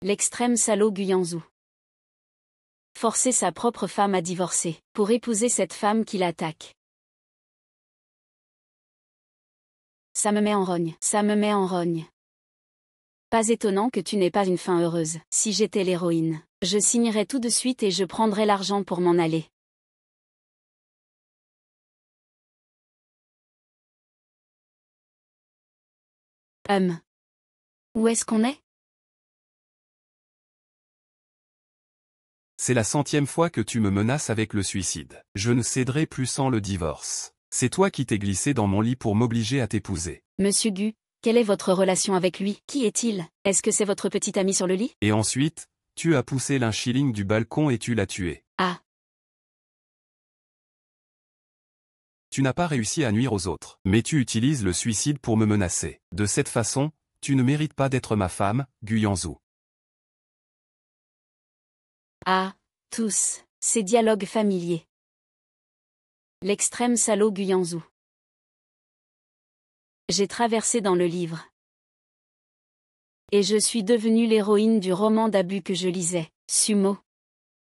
L'extrême salaud Guyanzou. Forcer sa propre femme à divorcer, pour épouser cette femme qui l'attaque. Ça me met en rogne, ça me met en rogne. Pas étonnant que tu n'aies pas une fin heureuse. Si j'étais l'héroïne, je signerais tout de suite et je prendrais l'argent pour m'en aller. Où est-ce qu'on est? C'est la 100e fois que tu me menaces avec le suicide. Je ne céderai plus sans le divorce. C'est toi qui t'es glissé dans mon lit pour m'obliger à t'épouser. Monsieur Gu, quelle est votre relation avec lui? Qui est-il? Est-ce que c'est votre petit ami sur le lit? Et ensuite, tu as poussé l'un shilling du balcon et tu l'as tué. Ah. Tu n'as pas réussi à nuire aux autres. Mais tu utilises le suicide pour me menacer. De cette façon, tu ne mérites pas d'être ma femme, Guyanzou. Ah, tous, ces dialogues familiers. L'extrême salaud Guyanzou. J'ai traversé dans le livre. Et je suis devenue l'héroïne du roman d'abus que je lisais, Sumo.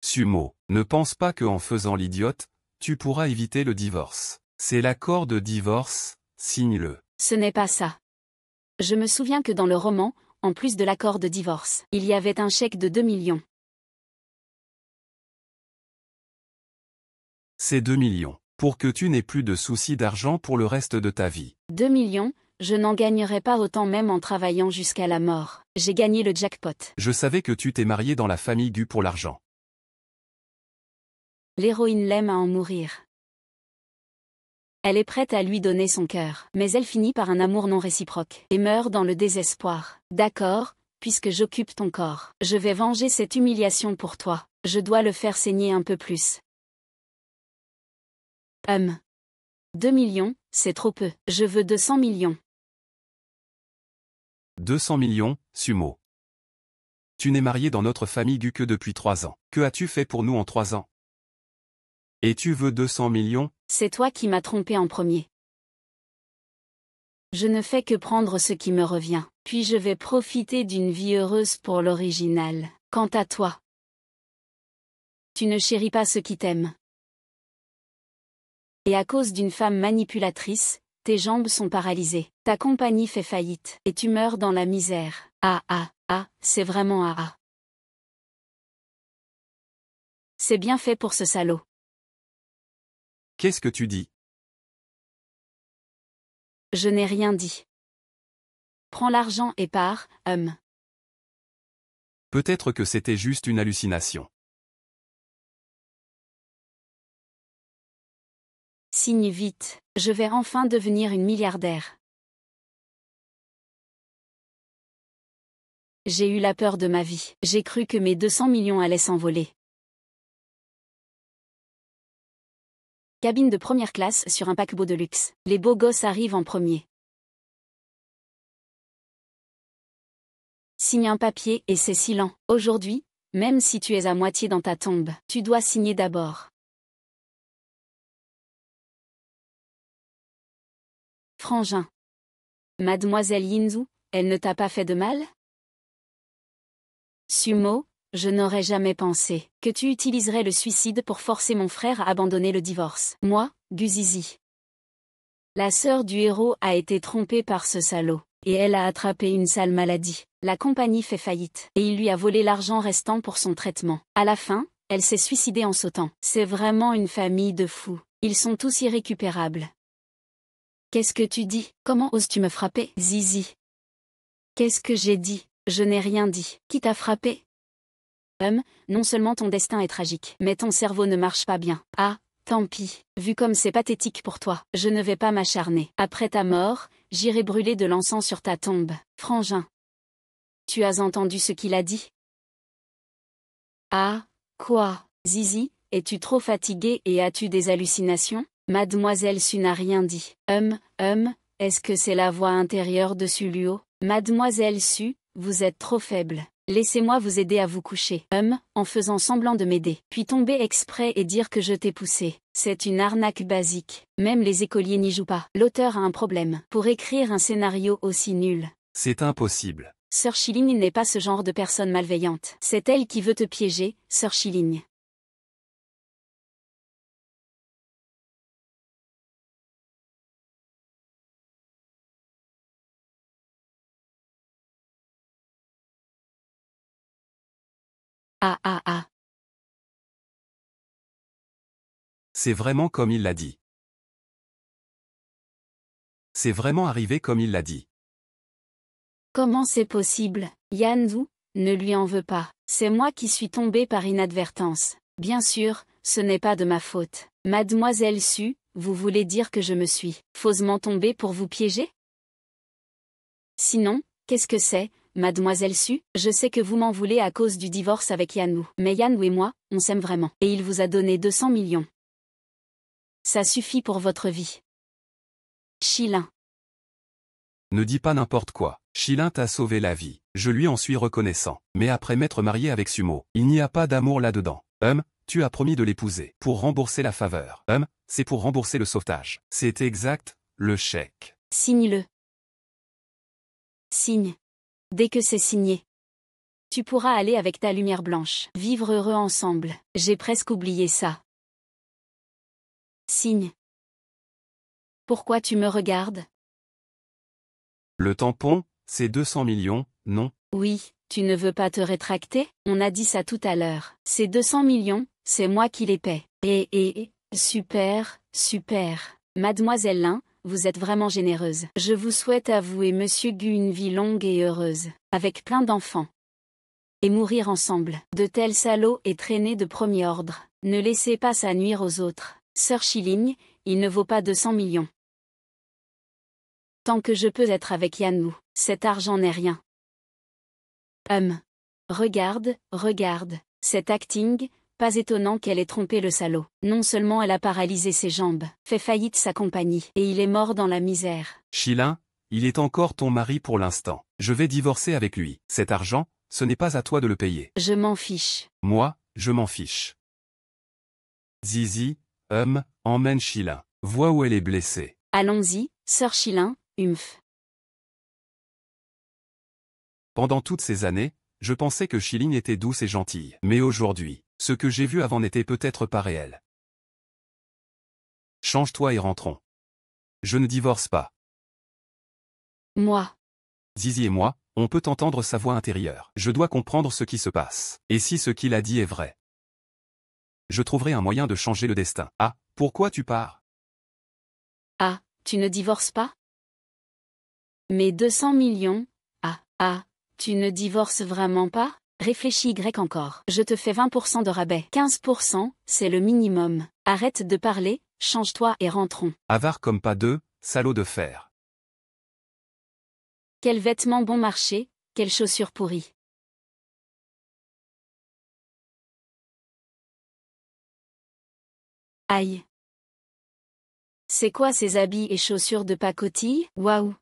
Sumo, ne pense pas qu'en faisant l'idiote, tu pourras éviter le divorce. C'est l'accord de divorce, signe-le. Ce n'est pas ça. Je me souviens que dans le roman, en plus de l'accord de divorce, il y avait un chèque de 2 millions. C'est 2 millions. Pour que tu n'aies plus de soucis d'argent pour le reste de ta vie. 2 millions, je n'en gagnerai pas autant même en travaillant jusqu'à la mort. J'ai gagné le jackpot. Je savais que tu t'es marié dans la famille Gu pour l'argent. L'héroïne l'aime à en mourir. Elle est prête à lui donner son cœur, mais elle finit par un amour non réciproque, et meurt dans le désespoir. D'accord, puisque j'occupe ton corps, je vais venger cette humiliation pour toi, je dois le faire saigner un peu plus. 2 millions, c'est trop peu, je veux 200 millions. 200 millions, Sumo. Tu n'es marié dans notre famille Gu que depuis 3 ans. Que as-tu fait pour nous en 3 ans? Et tu veux 200 millions? C'est toi qui m'as trompé en premier. Je ne fais que prendre ce qui me revient, puis je vais profiter d'une vie heureuse pour l'original. Quant à toi, tu ne chéris pas ceux qui t'aiment. Et à cause d'une femme manipulatrice, tes jambes sont paralysées, ta compagnie fait faillite, et tu meurs dans la misère. C'est vraiment C'est bien fait pour ce salaud. Qu'est-ce que tu dis? Je n'ai rien dit. Prends l'argent et pars, Peut-être que c'était juste une hallucination. Signe vite, je vais enfin devenir une milliardaire. J'ai eu la peur de ma vie, j'ai cru que mes 200 millions allaient s'envoler. Cabine de première classe sur un paquebot de luxe. Les beaux gosses arrivent en premier. Signe un papier et c'est si lent. Aujourd'hui, même si tu es à moitié dans ta tombe, tu dois signer d'abord. Frangin. Mademoiselle Yinzou, elle ne t'a pas fait de mal? Sumo, je n'aurais jamais pensé que tu utiliserais le suicide pour forcer mon frère à abandonner le divorce. Moi, Guzizi. La sœur du héros a été trompée par ce salaud, et elle a attrapé une sale maladie. La compagnie fait faillite, et il lui a volé l'argent restant pour son traitement. À la fin, elle s'est suicidée en sautant. C'est vraiment une famille de fous. Ils sont tous irrécupérables. Qu'est-ce que tu dis? Comment oses-tu me frapper, Zizi? Qu'est-ce que j'ai dit? Je n'ai rien dit. Qui t'a frappé? Non seulement ton destin est tragique, mais ton cerveau ne marche pas bien. Ah, tant pis, vu comme c'est pathétique pour toi, je ne vais pas m'acharner. Après ta mort, j'irai brûler de l'encens sur ta tombe. Frangin. Tu as entendu ce qu'il a dit? Ah, quoi, Zizi, es-tu trop fatiguée et as-tu des hallucinations? Mademoiselle Su n'a rien dit. Est-ce que c'est la voix intérieure de Suluo? Mademoiselle Su, vous êtes trop faible. Laissez-moi vous aider à vous coucher. En faisant semblant de m'aider. Puis tomber exprès et dire que je t'ai poussé. C'est une arnaque basique. Même les écoliers n'y jouent pas. L'auteur a un problème. Pour écrire un scénario aussi nul. C'est impossible. Sœur Chiling n'est pas ce genre de personne malveillante. C'est elle qui veut te piéger, Sœur Chiling. Ah ah ah. C'est vraiment comme il l'a dit. C'est vraiment arrivé comme il l'a dit. Comment c'est possible, Yan Zhu? Ne lui en veux pas. C'est moi qui suis tombée par inadvertance. Bien sûr, ce n'est pas de ma faute. Mademoiselle Su, vous voulez dire que je me suis faussement tombée pour vous piéger? Sinon, qu'est-ce que c'est, Mademoiselle Su? Je sais que vous m'en voulez à cause du divorce avec Yanwu. Mais Yanwu et moi, on s'aime vraiment. Et il vous a donné 200 millions. Ça suffit pour votre vie. Chilin. Ne dis pas n'importe quoi. Chilin t'a sauvé la vie. Je lui en suis reconnaissant. Mais après m'être marié avec Sumo, il n'y a pas d'amour là-dedans. Tu as promis de l'épouser. Pour rembourser la faveur. C'est pour rembourser le sauvetage. C'est exact, le chèque. Signe-le. Signe. Dès que c'est signé. Tu pourras aller avec ta lumière blanche. Vivre heureux ensemble. J'ai presque oublié ça. Signe. Pourquoi tu me regardes? Le tampon, c'est 200 millions, non? Oui, tu ne veux pas te rétracter? On a dit ça tout à l'heure. Ces 200 millions, c'est moi qui les paie. Super, super. Mademoiselle Lin, vous êtes vraiment généreuse. Je vous souhaite à vous et Monsieur Gu une vie longue et heureuse, avec plein d'enfants. Et mourir ensemble. De tels salauds et traînés de premier ordre. Ne laissez pas ça nuire aux autres. Sœur Chiling, il ne vaut pas 200 millions. Tant que je peux être avec Yanwu, cet argent n'est rien. Regarde, cet acting, pas étonnant qu'elle ait trompé le salaud. Non seulement elle a paralysé ses jambes, fait faillite sa compagnie, et il est mort dans la misère. Chilin, il est encore ton mari pour l'instant. Je vais divorcer avec lui. Cet argent, ce n'est pas à toi de le payer. Je m'en fiche. Moi, je m'en fiche. Zizi, emmène Chilin. Vois où elle est blessée. Allons-y, sœur Chilin, humph. Pendant toutes ces années, je pensais que Chiling était douce et gentille. Mais aujourd'hui, ce que j'ai vu avant n'était peut-être pas réel. Change-toi et rentrons. Je ne divorce pas. Moi. Zizi et moi, on peut entendre sa voix intérieure. Je dois comprendre ce qui se passe. Et si ce qu'il a dit est vrai? Je trouverai un moyen de changer le destin. Ah, pourquoi tu pars? Ah, tu ne divorces pas? Mais 200 millions? Ah, tu ne divorces vraiment pas? Réfléchis Y encore. Je te fais 20% de rabais. 15%, c'est le minimum. Arrête de parler, change-toi et rentrons. Avare comme pas deux, salaud de fer. Quels vêtements bon marché, quelles chaussures pourries. Aïe. C'est quoi ces habits et chaussures de pacotille? Waouh.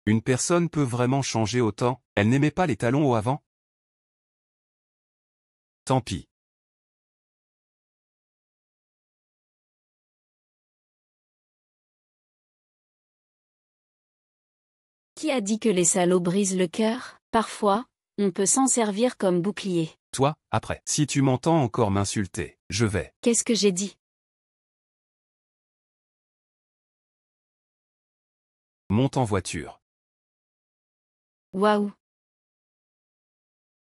Une personne peut vraiment changer autant? Elle n'aimait pas les talons hauts avant? Tant pis. Qui a dit que les salauds brisent le cœur? Parfois, on peut s'en servir comme bouclier. Toi, après. Si tu m'entends encore m'insulter, je vais. Qu'est-ce que j'ai dit? Monte en voiture. Waouh.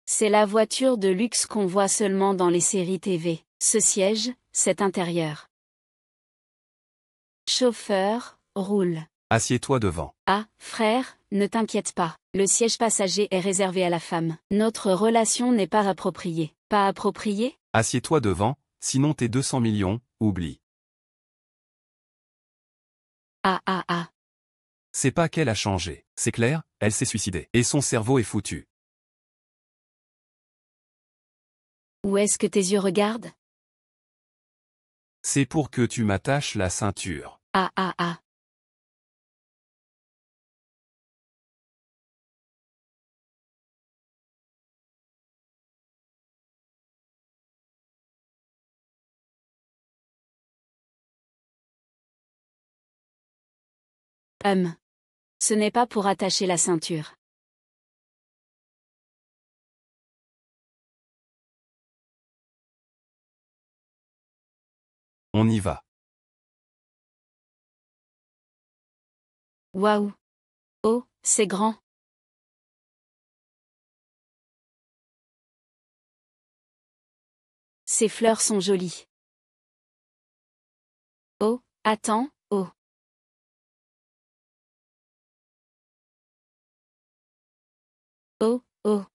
C'est la voiture de luxe qu'on voit seulement dans les séries TV. Ce siège, cet intérieur. Chauffeur, roule. Assieds-toi devant. Ah, frère, ne t'inquiète pas. Le siège passager est réservé à la femme. Notre relation n'est pas appropriée. Pas appropriée? Assieds-toi devant, sinon tes 200 millions, oublie. Ah. C'est pas qu'elle a changé. C'est clair, elle s'est suicidée. Et son cerveau est foutu. Où est-ce que tes yeux regardent? C'est pour que tu m'attaches la ceinture. Ah. Ce n'est pas pour attacher la ceinture. on y va. Waouh! Oh, c'est grand! Ces fleurs sont jolies. Oh, attends, oh. Oh, oh.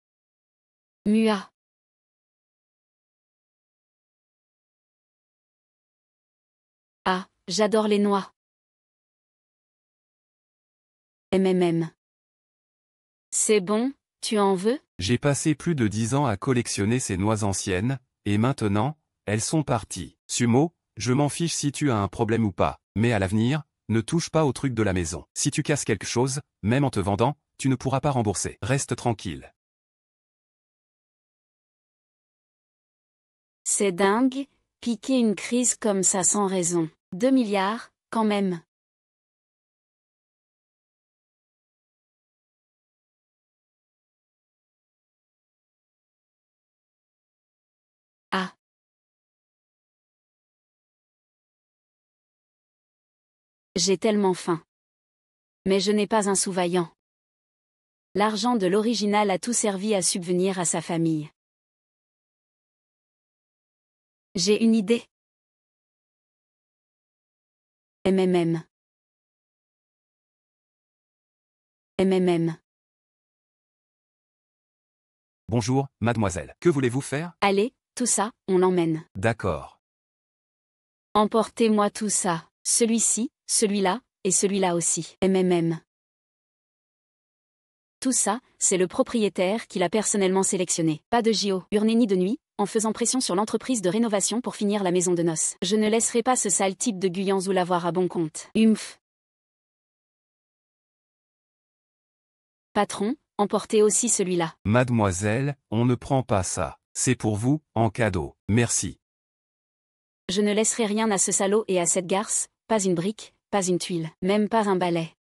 Mua. Ah, j'adore les noix. MMM. C'est bon, tu en veux? J'ai passé plus de 10 ans à collectionner ces noix anciennes, et maintenant, elles sont parties. Sumo, je m'en fiche si tu as un problème ou pas, mais à l'avenir, ne touche pas aux trucs de la maison. Si tu casses quelque chose, même en te vendant, tu ne pourras pas rembourser. Reste tranquille. C'est dingue, piquer une crise comme ça sans raison. 2 milliards, quand même. Ah. J'ai tellement faim. Mais je n'ai pas un sous-vaillant. L'argent de l'original a tout servi à subvenir à sa famille. J'ai une idée. MMM. MMM. Bonjour, mademoiselle. Que voulez-vous faire? Allez, tout ça, on l'emmène. D'accord. Emportez-moi tout ça. Celui-ci, celui-là, et celui-là aussi. MMM. Tout ça, c'est le propriétaire qui l'a personnellement sélectionné. Pas de JO, urné ni de nuit, en faisant pression sur l'entreprise de rénovation pour finir la maison de noces. Je ne laisserai pas ce sale type de Guyanzou l'avoir à bon compte. Humph. Patron, emportez aussi celui-là. Mademoiselle, on ne prend pas ça. C'est pour vous, en cadeau. Merci. Je ne laisserai rien à ce salaud et à cette garce, pas une brique, pas une tuile, même pas un balai.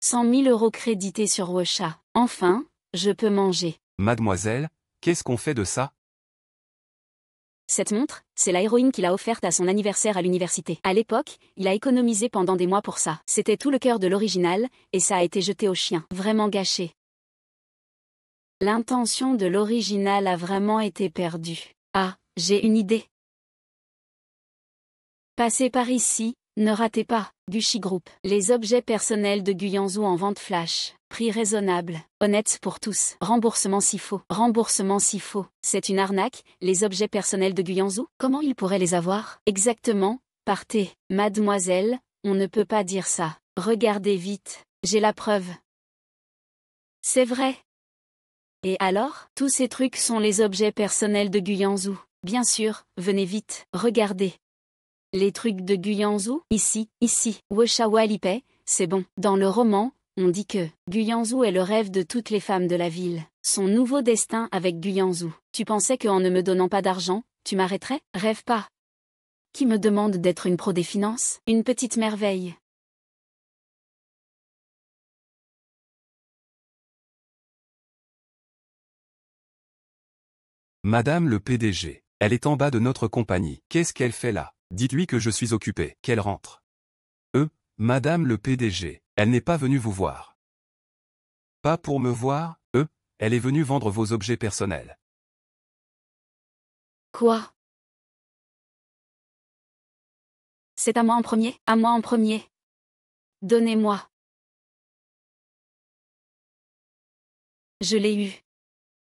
100 000 € crédités sur Wosha. Enfin, je peux manger. Mademoiselle, qu'est-ce qu'on fait de ça? Cette montre, c'est la héroïne qu'il a offerte à son anniversaire à l'université. À l'époque, il a économisé pendant des mois pour ça. C'était tout le cœur de l'original, et ça a été jeté au chien. Vraiment gâché. L'intention de l'original a vraiment été perdue. Ah, j'ai une idée. Passez par ici, ne ratez pas, Gucci Group. Les objets personnels de Guyanzou en vente flash. Prix raisonnable, honnête pour tous. Remboursement s'il faut. Remboursement s'il faut. C'est une arnaque, les objets personnels de Guyanzou? Comment il pourrait les avoir? Exactement, partez. Mademoiselle, on ne peut pas dire ça. Regardez vite, j'ai la preuve. C'est vrai. Et alors? Tous ces trucs sont les objets personnels de Guyanzou. Bien sûr, venez vite, regardez. Les trucs de Guyanzou? Ici, Woshawa Lipay, c'est bon. Dans le roman, on dit que Guyanzou est le rêve de toutes les femmes de la ville. Son nouveau destin avec Guyanzou. Tu pensais qu'en ne me donnant pas d'argent, tu m'arrêterais? Rêve pas. Qui me demande d'être une pro des finances? Une petite merveille. Madame le PDG. Elle est en bas de notre compagnie. Qu'est-ce qu'elle fait là? Dites-lui que je suis occupé. Qu'elle rentre. Madame le PDG. Elle n'est pas venue vous voir. Pas pour me voir? Elle est venue vendre vos objets personnels. Quoi? C'est à moi en premier? À moi en premier. Donnez-moi. Je l'ai eu.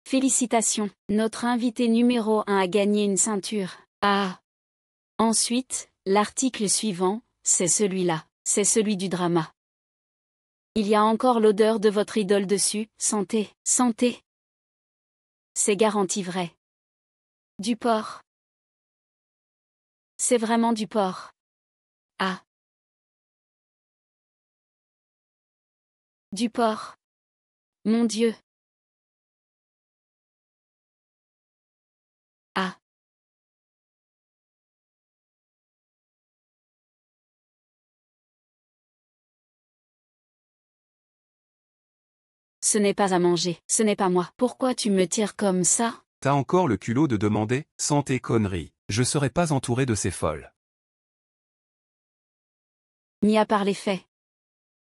Félicitations, notre invité numéro 1 a gagné une ceinture. Ah. Ensuite, l'article suivant, c'est celui-là, c'est celui du drama. Il y a encore l'odeur de votre idole dessus, santé, santé. C'est garanti vrai. Du porc. C'est vraiment du porc. Ah. Du porc. Mon Dieu. Ah. Ce n'est pas à manger, ce n'est pas moi. Pourquoi tu me tires comme ça? T'as encore le culot de demander? Sans tes conneries. Je serai pas entouré de ces folles. Mis à part les faits.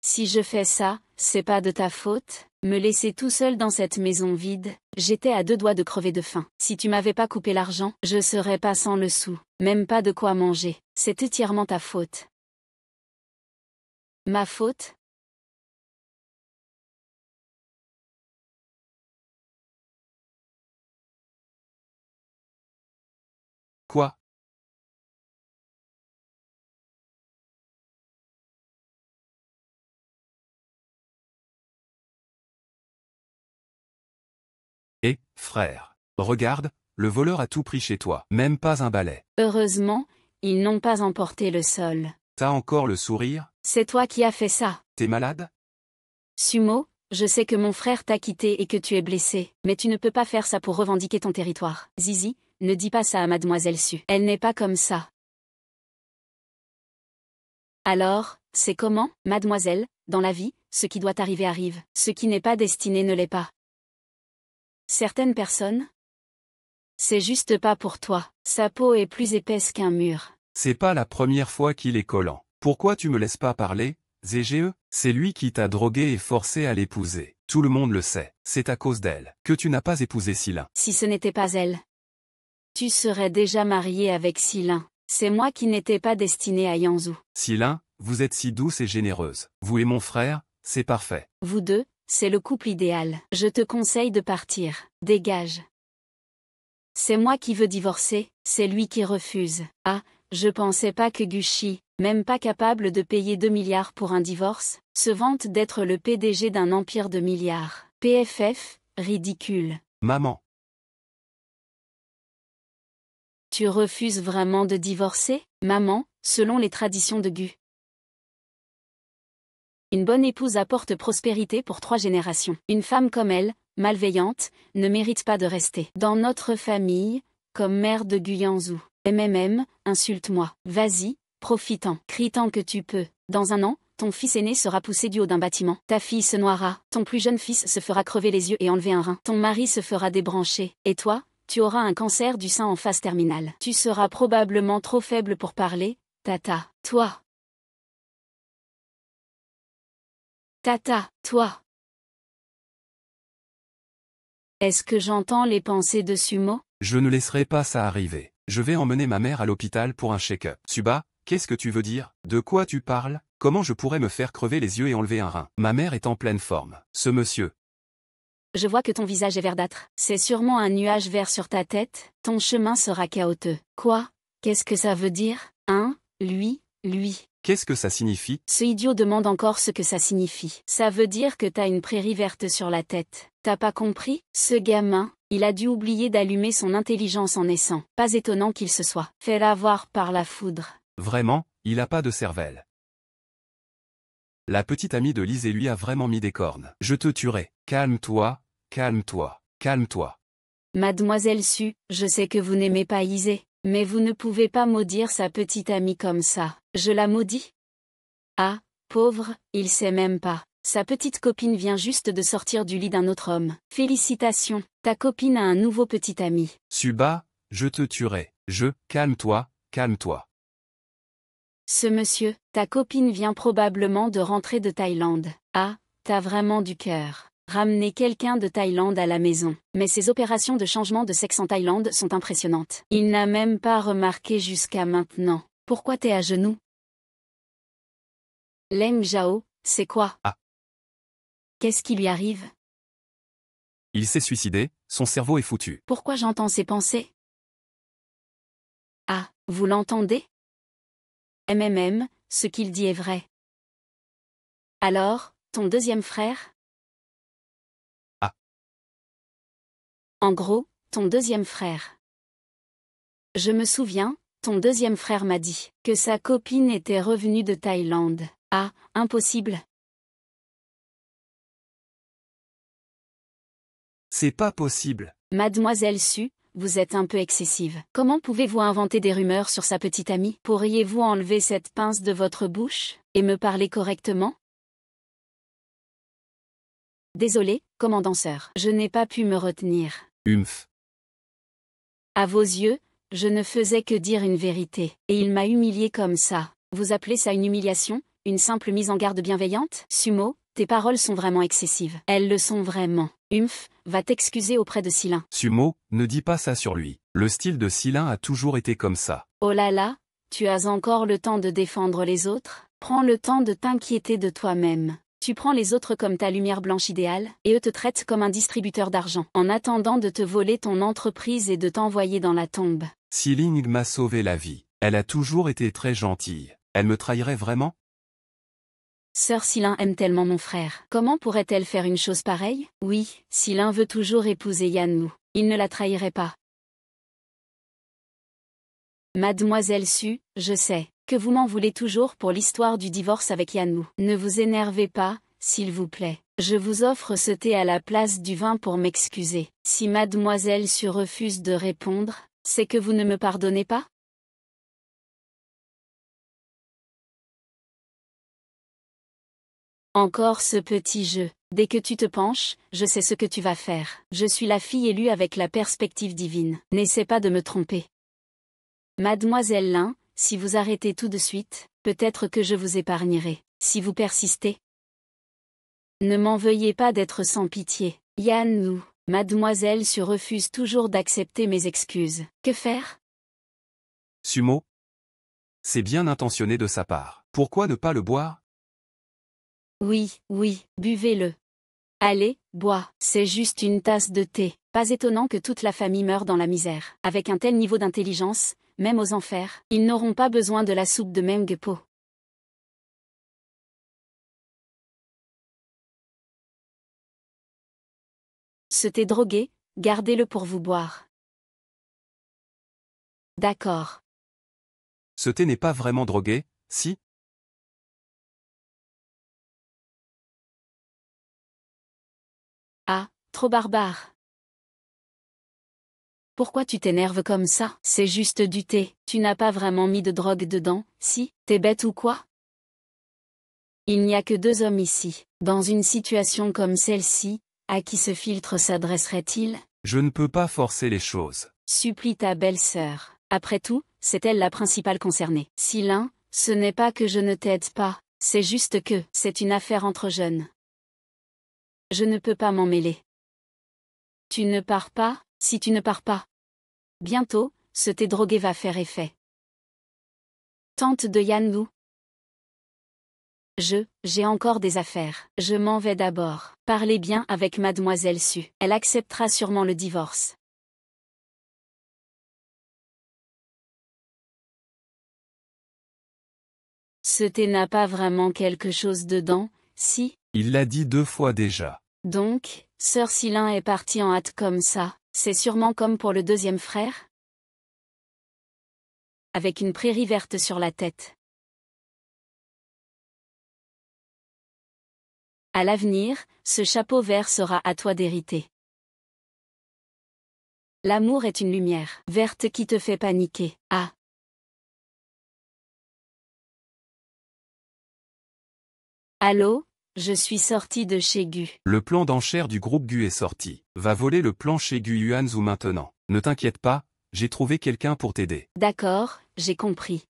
Si je fais ça, c'est pas de ta faute. Me laisser tout seul dans cette maison vide, j'étais à 2 doigts de crever de faim. Si tu m'avais pas coupé l'argent, je serais pas sans le sou, même pas de quoi manger. C'est entièrement ta faute. Ma faute? Quoi? Eh, frère. Regarde, le voleur a tout pris chez toi, même pas un balai. Heureusement, ils n'ont pas emporté le sol. T'as encore le sourire? C'est toi qui as fait ça. T'es malade? Sumo, je sais que mon frère t'a quitté et que tu es blessé, mais tu ne peux pas faire ça pour revendiquer ton territoire. Zizi, ne dis pas ça à Mademoiselle Su. Elle n'est pas comme ça. Alors, c'est comment, mademoiselle, dans la vie, ce qui doit arriver arrive, ce qui n'est pas destiné ne l'est pas. Certaines personnes? C'est juste pas pour toi, sa peau est plus épaisse qu'un mur. C'est pas la première fois qu'il est collant. Pourquoi tu me laisses pas parler, ZGE? C'est lui qui t'a drogué et forcé à l'épouser. Tout le monde le sait. C'est à cause d'elle que tu n'as pas épousé Silin. Si ce n'était pas elle, tu serais déjà marié avec Silin. C'est moi qui n'étais pas destiné à Yanzhou. Silin, vous êtes si douce et généreuse. Vous et mon frère, c'est parfait. Vous deux, c'est le couple idéal. Je te conseille de partir. Dégage. C'est moi qui veux divorcer, c'est lui qui refuse. Ah, je pensais pas que Gucci, même pas capable de payer 2 milliards pour un divorce, se vante d'être le PDG d'un empire de milliards. PFF, ridicule. Maman. Tu refuses vraiment de divorcer, maman, selon les traditions de Gu. Une bonne épouse apporte prospérité pour 3 générations. Une femme comme elle, malveillante, ne mérite pas de rester dans notre famille, comme mère de Guyanzhou. Insulte-moi. Vas-y, profitant. Crie tant que tu peux. Dans un an, ton fils aîné sera poussé du haut d'un bâtiment. Ta fille se noiera. Ton plus jeune fils se fera crever les yeux et enlever un rein. Ton mari se fera débrancher. Et toi, tu auras un cancer du sein en phase terminale. Tu seras probablement trop faible pour parler, Tata. Toi. Tata, toi. Est-ce que j'entends les pensées de Sumo? Je ne laisserai pas ça arriver. Je vais emmener ma mère à l'hôpital pour un check-up. Suba, qu'est-ce que tu veux dire? De quoi tu parles? Comment je pourrais me faire crever les yeux et enlever un rein? Ma mère est en pleine forme. Ce monsieur. Je vois que ton visage est verdâtre. C'est sûrement un nuage vert sur ta tête. Ton chemin sera chaotique. Quoi? Qu'est-ce que ça veut dire? Hein? Lui. Qu'est-ce que ça signifie? Ce idiot demande encore ce que ça signifie. Ça veut dire que t'as une prairie verte sur la tête. T'as pas compris? Ce gamin, il a dû oublier d'allumer son intelligence en naissant. Pas étonnant qu'il se soit fait avoir par la foudre. Vraiment, il a pas de cervelle. La petite amie de Lise lui a vraiment mis des cornes. Je te tuerai. Calme-toi, calme-toi, calme-toi. Mademoiselle Su, je sais que vous n'aimez pas Isée, mais vous ne pouvez pas maudire sa petite amie comme ça. Je la maudis? Ah, pauvre, il sait même pas. Sa petite copine vient juste de sortir du lit d'un autre homme. Félicitations, ta copine a un nouveau petit ami. Suba, je te tuerai. Calme-toi, calme-toi. Ce monsieur, ta copine vient probablement de rentrer de Thaïlande. Ah, t'as vraiment du cœur. Ramener quelqu'un de Thaïlande à la maison. Mais ces opérations de changement de sexe en Thaïlande sont impressionnantes. Il n'a même pas remarqué jusqu'à maintenant. Pourquoi t'es à genoux? Leng Zhao, c'est quoi? Ah. Qu'est-ce qui lui arrive? Il s'est suicidé, son cerveau est foutu. Pourquoi j'entends ses pensées? Ah, vous l'entendez? Ce qu'il dit est vrai. Alors, ton deuxième frère? Ah. En gros, ton deuxième frère. Je me souviens, ton deuxième frère m'a dit que sa copine était revenue de Thaïlande. Ah, impossible. C'est pas possible. Mademoiselle Su, vous êtes un peu excessive. Comment pouvez-vous inventer des rumeurs sur sa petite amie? Pourriez-vous enlever cette pince de votre bouche et me parler correctement? Désolé, commandant sœur, je n'ai pas pu me retenir. Humph. À vos yeux, je ne faisais que dire une vérité. Et il m'a humilié comme ça. Vous appelez ça une humiliation? Une simple mise en garde bienveillante? Sumo, tes paroles sont vraiment excessives. Elles le sont vraiment. Humph, va t'excuser auprès de Silin. Sumo, ne dis pas ça sur lui. Le style de Silin a toujours été comme ça. Oh là là, tu as encore le temps de défendre les autres? Prends le temps de t'inquiéter de toi-même. Tu prends les autres comme ta lumière blanche idéale, et eux te traitent comme un distributeur d'argent, en attendant de te voler ton entreprise et de t'envoyer dans la tombe. Silin m'a sauvé la vie. Elle a toujours été très gentille. Elle me trahirait vraiment? Sœur Silin aime tellement mon frère. Comment pourrait-elle faire une chose pareille? Oui, Silin veut toujours épouser Yanwu. Il ne la trahirait pas. Mademoiselle Su, je sais que vous m'en voulez toujours pour l'histoire du divorce avec Yanwu. Ne vous énervez pas, s'il vous plaît. Je vous offre ce thé à la place du vin pour m'excuser. Si Mademoiselle Su refuse de répondre, c'est que vous ne me pardonnez pas? Encore ce petit jeu. Dès que tu te penches, je sais ce que tu vas faire. Je suis la fille élue avec la perspective divine. N'essaie pas de me tromper. Mademoiselle Lin, si vous arrêtez tout de suite, peut-être que je vous épargnerai. Si vous persistez. Ne m'en veuillez pas d'être sans pitié. Yanwu, Mademoiselle Su refuse toujours d'accepter mes excuses. Que faire? Sumo? C'est bien intentionné de sa part. Pourquoi ne pas le boire? Oui, buvez-le. Allez, bois. C'est juste une tasse de thé. Pas étonnant que toute la famille meure dans la misère. Avec un tel niveau d'intelligence, même aux enfers, ils n'auront pas besoin de la soupe de Mengpo. Ce thé drogué, gardez-le pour vous boire. D'accord. Ce thé n'est pas vraiment drogué, si? Ah, trop barbare. Pourquoi tu t'énerves comme ça? C'est juste du thé. Tu n'as pas vraiment mis de drogue dedans, si? T'es bête ou quoi? Il n'y a que 2 hommes ici. Dans une situation comme celle-ci, à qui ce filtre s'adresserait-il? Je ne peux pas forcer les choses. Supplie ta belle-sœur. Après tout, c'est elle la principale concernée. Silin, ce n'est pas que je ne t'aide pas, c'est juste que c'est une affaire entre jeunes. Je ne peux pas m'en mêler. Tu ne pars pas, si tu ne pars pas. Bientôt, ce thé drogué va faire effet. Tante de Yanwu. J'ai encore des affaires. Je m'en vais d'abord. Parlez bien avec Mademoiselle Su. Elle acceptera sûrement le divorce. Ce thé n'a pas vraiment quelque chose dedans, si? Il l'a dit 2 fois déjà. Donc, sœur Silin est partie en hâte comme ça. C'est sûrement comme pour le 2e frère? Avec une prairie verte sur la tête. À l'avenir, ce chapeau vert sera à toi d'hériter. L'amour est une lumière verte qui te fait paniquer. Ah. Allô? Je suis sortie de chez Gu. Le plan d'enchère du groupe Gu est sorti. Va voler le plan chez Gu Yuanzu maintenant. Ne t'inquiète pas, j'ai trouvé quelqu'un pour t'aider. D'accord, j'ai compris.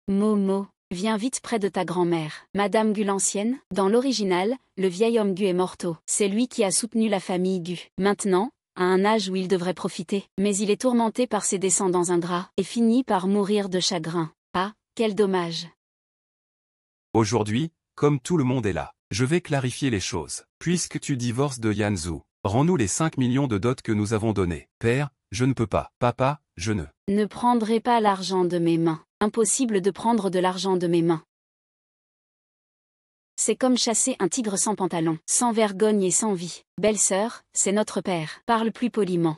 Momo, viens vite près de ta grand-mère. Madame Gu l'ancienne, dans l'original, le vieil homme Gu est morto. C'est lui qui a soutenu la famille Gu. Maintenant, à un âge où il devrait profiter, mais il est tourmenté par ses descendants ingrats, et finit par mourir de chagrin. Ah, quel dommage. Aujourd'hui, comme tout le monde est là, je vais clarifier les choses. Puisque tu divorces de Yanzu, rends-nous les 5 millions de dots que nous avons donnés. Père, je ne peux pas. Papa, je ne. Ne prendrai pas l'argent de mes mains. Impossible de prendre de l'argent de mes mains. C'est comme chasser un tigre sans pantalon, sans vergogne et sans vie. Belle-sœur, c'est notre père. Parle plus poliment.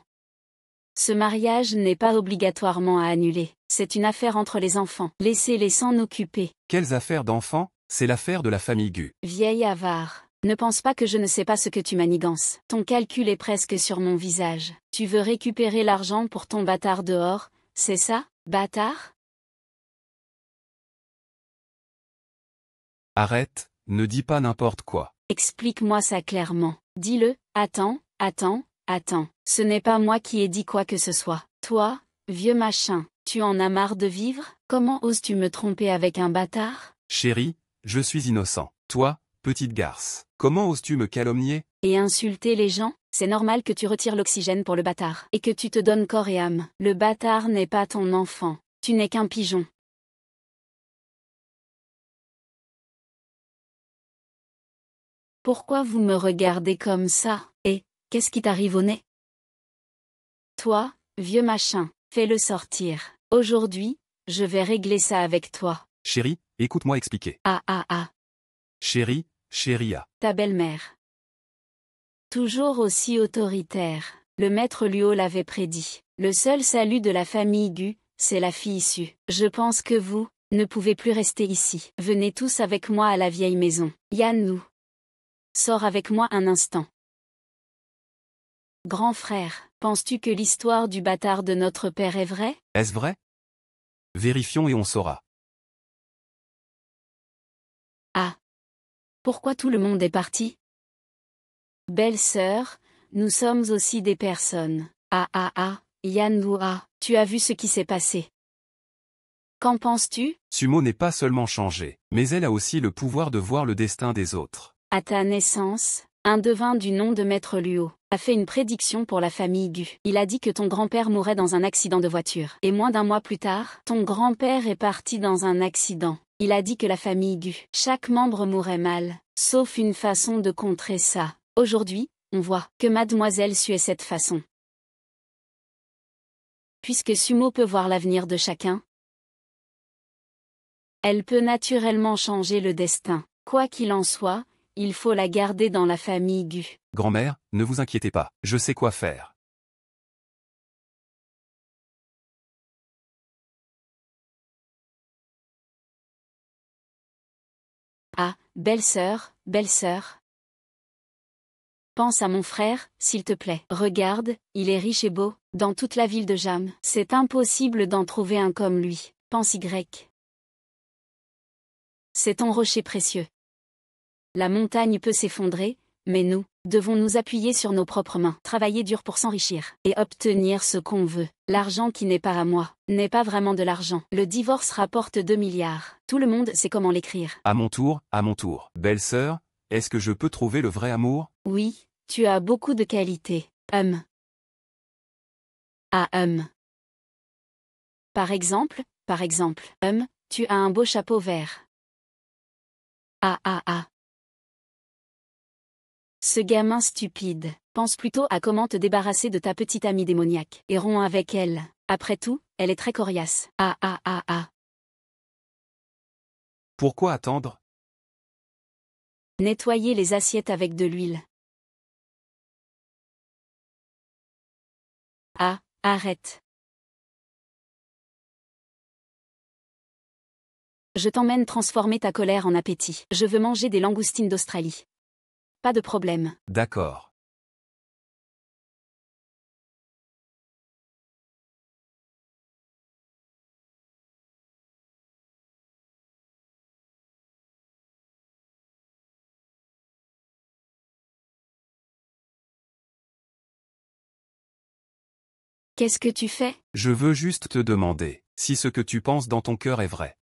Ce mariage n'est pas obligatoirement à annuler. C'est une affaire entre les enfants. Laissez-les s'en occuper. Quelles affaires d'enfants? C'est l'affaire de la famille Gu. Vieille avare. Ne pense pas que je ne sais pas ce que tu manigances. Ton calcul est presque sur mon visage. Tu veux récupérer l'argent pour ton bâtard dehors, c'est ça, bâtard? Arrête, ne dis pas n'importe quoi. Explique-moi ça clairement. Dis-le. Attends. Ce n'est pas moi qui ai dit quoi que ce soit. Toi, vieux machin, tu en as marre de vivre? Comment oses-tu me tromper avec un bâtard? Chérie, je suis innocent. Toi, petite garce, comment oses-tu me calomnier? Et insulter les gens? C'est normal que tu retires l'oxygène pour le bâtard. Et que tu te donnes corps et âme. Le bâtard n'est pas ton enfant. Tu n'es qu'un pigeon. Pourquoi vous me regardez comme ça? Et, qu'est-ce qui t'arrive au nez? Toi, vieux machin, fais-le sortir. Aujourd'hui, je vais régler ça avec toi. Chérie, écoute-moi expliquer. Chérie, ta belle-mère. Toujours aussi autoritaire, le maître Luo l'avait prédit. Le seul salut de la famille Gu, c'est la fille issue. Je pense que vous, ne pouvez plus rester ici. Venez tous avec moi à la vieille maison. Yan-Lu. Sors avec moi un instant. Grand frère, penses-tu que l'histoire du bâtard de notre père est vraie? Est-ce vrai? Vérifions et on saura. Pourquoi tout le monde est parti? Belle-sœur, nous sommes aussi des personnes. Yan-Lu, tu as vu ce qui s'est passé. Qu'en penses-tu? Sumo n'est pas seulement changée, mais elle a aussi le pouvoir de voir le destin des autres. À ta naissance, un devin du nom de Maître Luo a fait une prédiction pour la famille Gu. Il a dit que ton grand-père mourrait dans un accident de voiture. Et moins d'un mois plus tard, ton grand-père est parti dans un accident. Il a dit que la famille Gu, chaque membre mourrait mal, sauf une façon de contrer ça. Aujourd'hui, on voit que Mademoiselle Su est cette façon. Puisque Sumo peut voir l'avenir de chacun, elle peut naturellement changer le destin. Quoi qu'il en soit, il faut la garder dans la famille Gu. Grand-mère, ne vous inquiétez pas, je sais quoi faire. Belle-sœur. Pense à mon frère, s'il te plaît. Regarde, il est riche et beau, dans toute la ville de Jam. C'est impossible d'en trouver un comme lui. Pense Y. C'est ton rocher précieux. La montagne peut s'effondrer, mais nous, devons nous appuyer sur nos propres mains. Travailler dur pour s'enrichir, et obtenir ce qu'on veut. L'argent qui n'est pas à moi, n'est pas vraiment de l'argent. Le divorce rapporte 2 milliards. Tout le monde sait comment l'écrire. À mon tour. Belle-sœur, est-ce que je peux trouver le vrai amour? Oui, tu as beaucoup de qualités. Par exemple, tu as un beau chapeau vert. Ce gamin stupide, pense plutôt à comment te débarrasser de ta petite amie démoniaque. Et romps avec elle. Après tout, elle est très coriace. Pourquoi attendre? Nettoyer les assiettes avec de l'huile. Arrête. Je t'emmène transformer ta colère en appétit. Je veux manger des langoustines d'Australie. Pas de problème. D'accord. Qu'est-ce que tu fais? Je veux juste te demander si ce que tu penses dans ton cœur est vrai.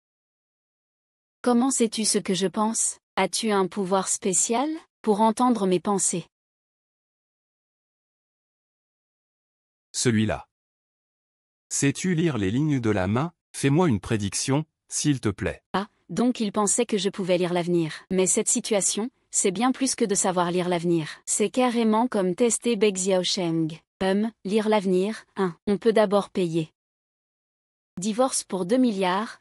Comment sais-tu ce que je pense? As-tu un pouvoir spécial pour entendre mes pensées? Celui-là. Sais-tu lire les lignes de la main? Fais-moi une prédiction, s'il te plaît. Donc il pensait que je pouvais lire l'avenir. Mais cette situation, c'est bien plus que de savoir lire l'avenir. C'est carrément comme tester Beg Xiaosheng. Lire l'avenir, on peut d'abord payer. Divorce pour 2 milliards,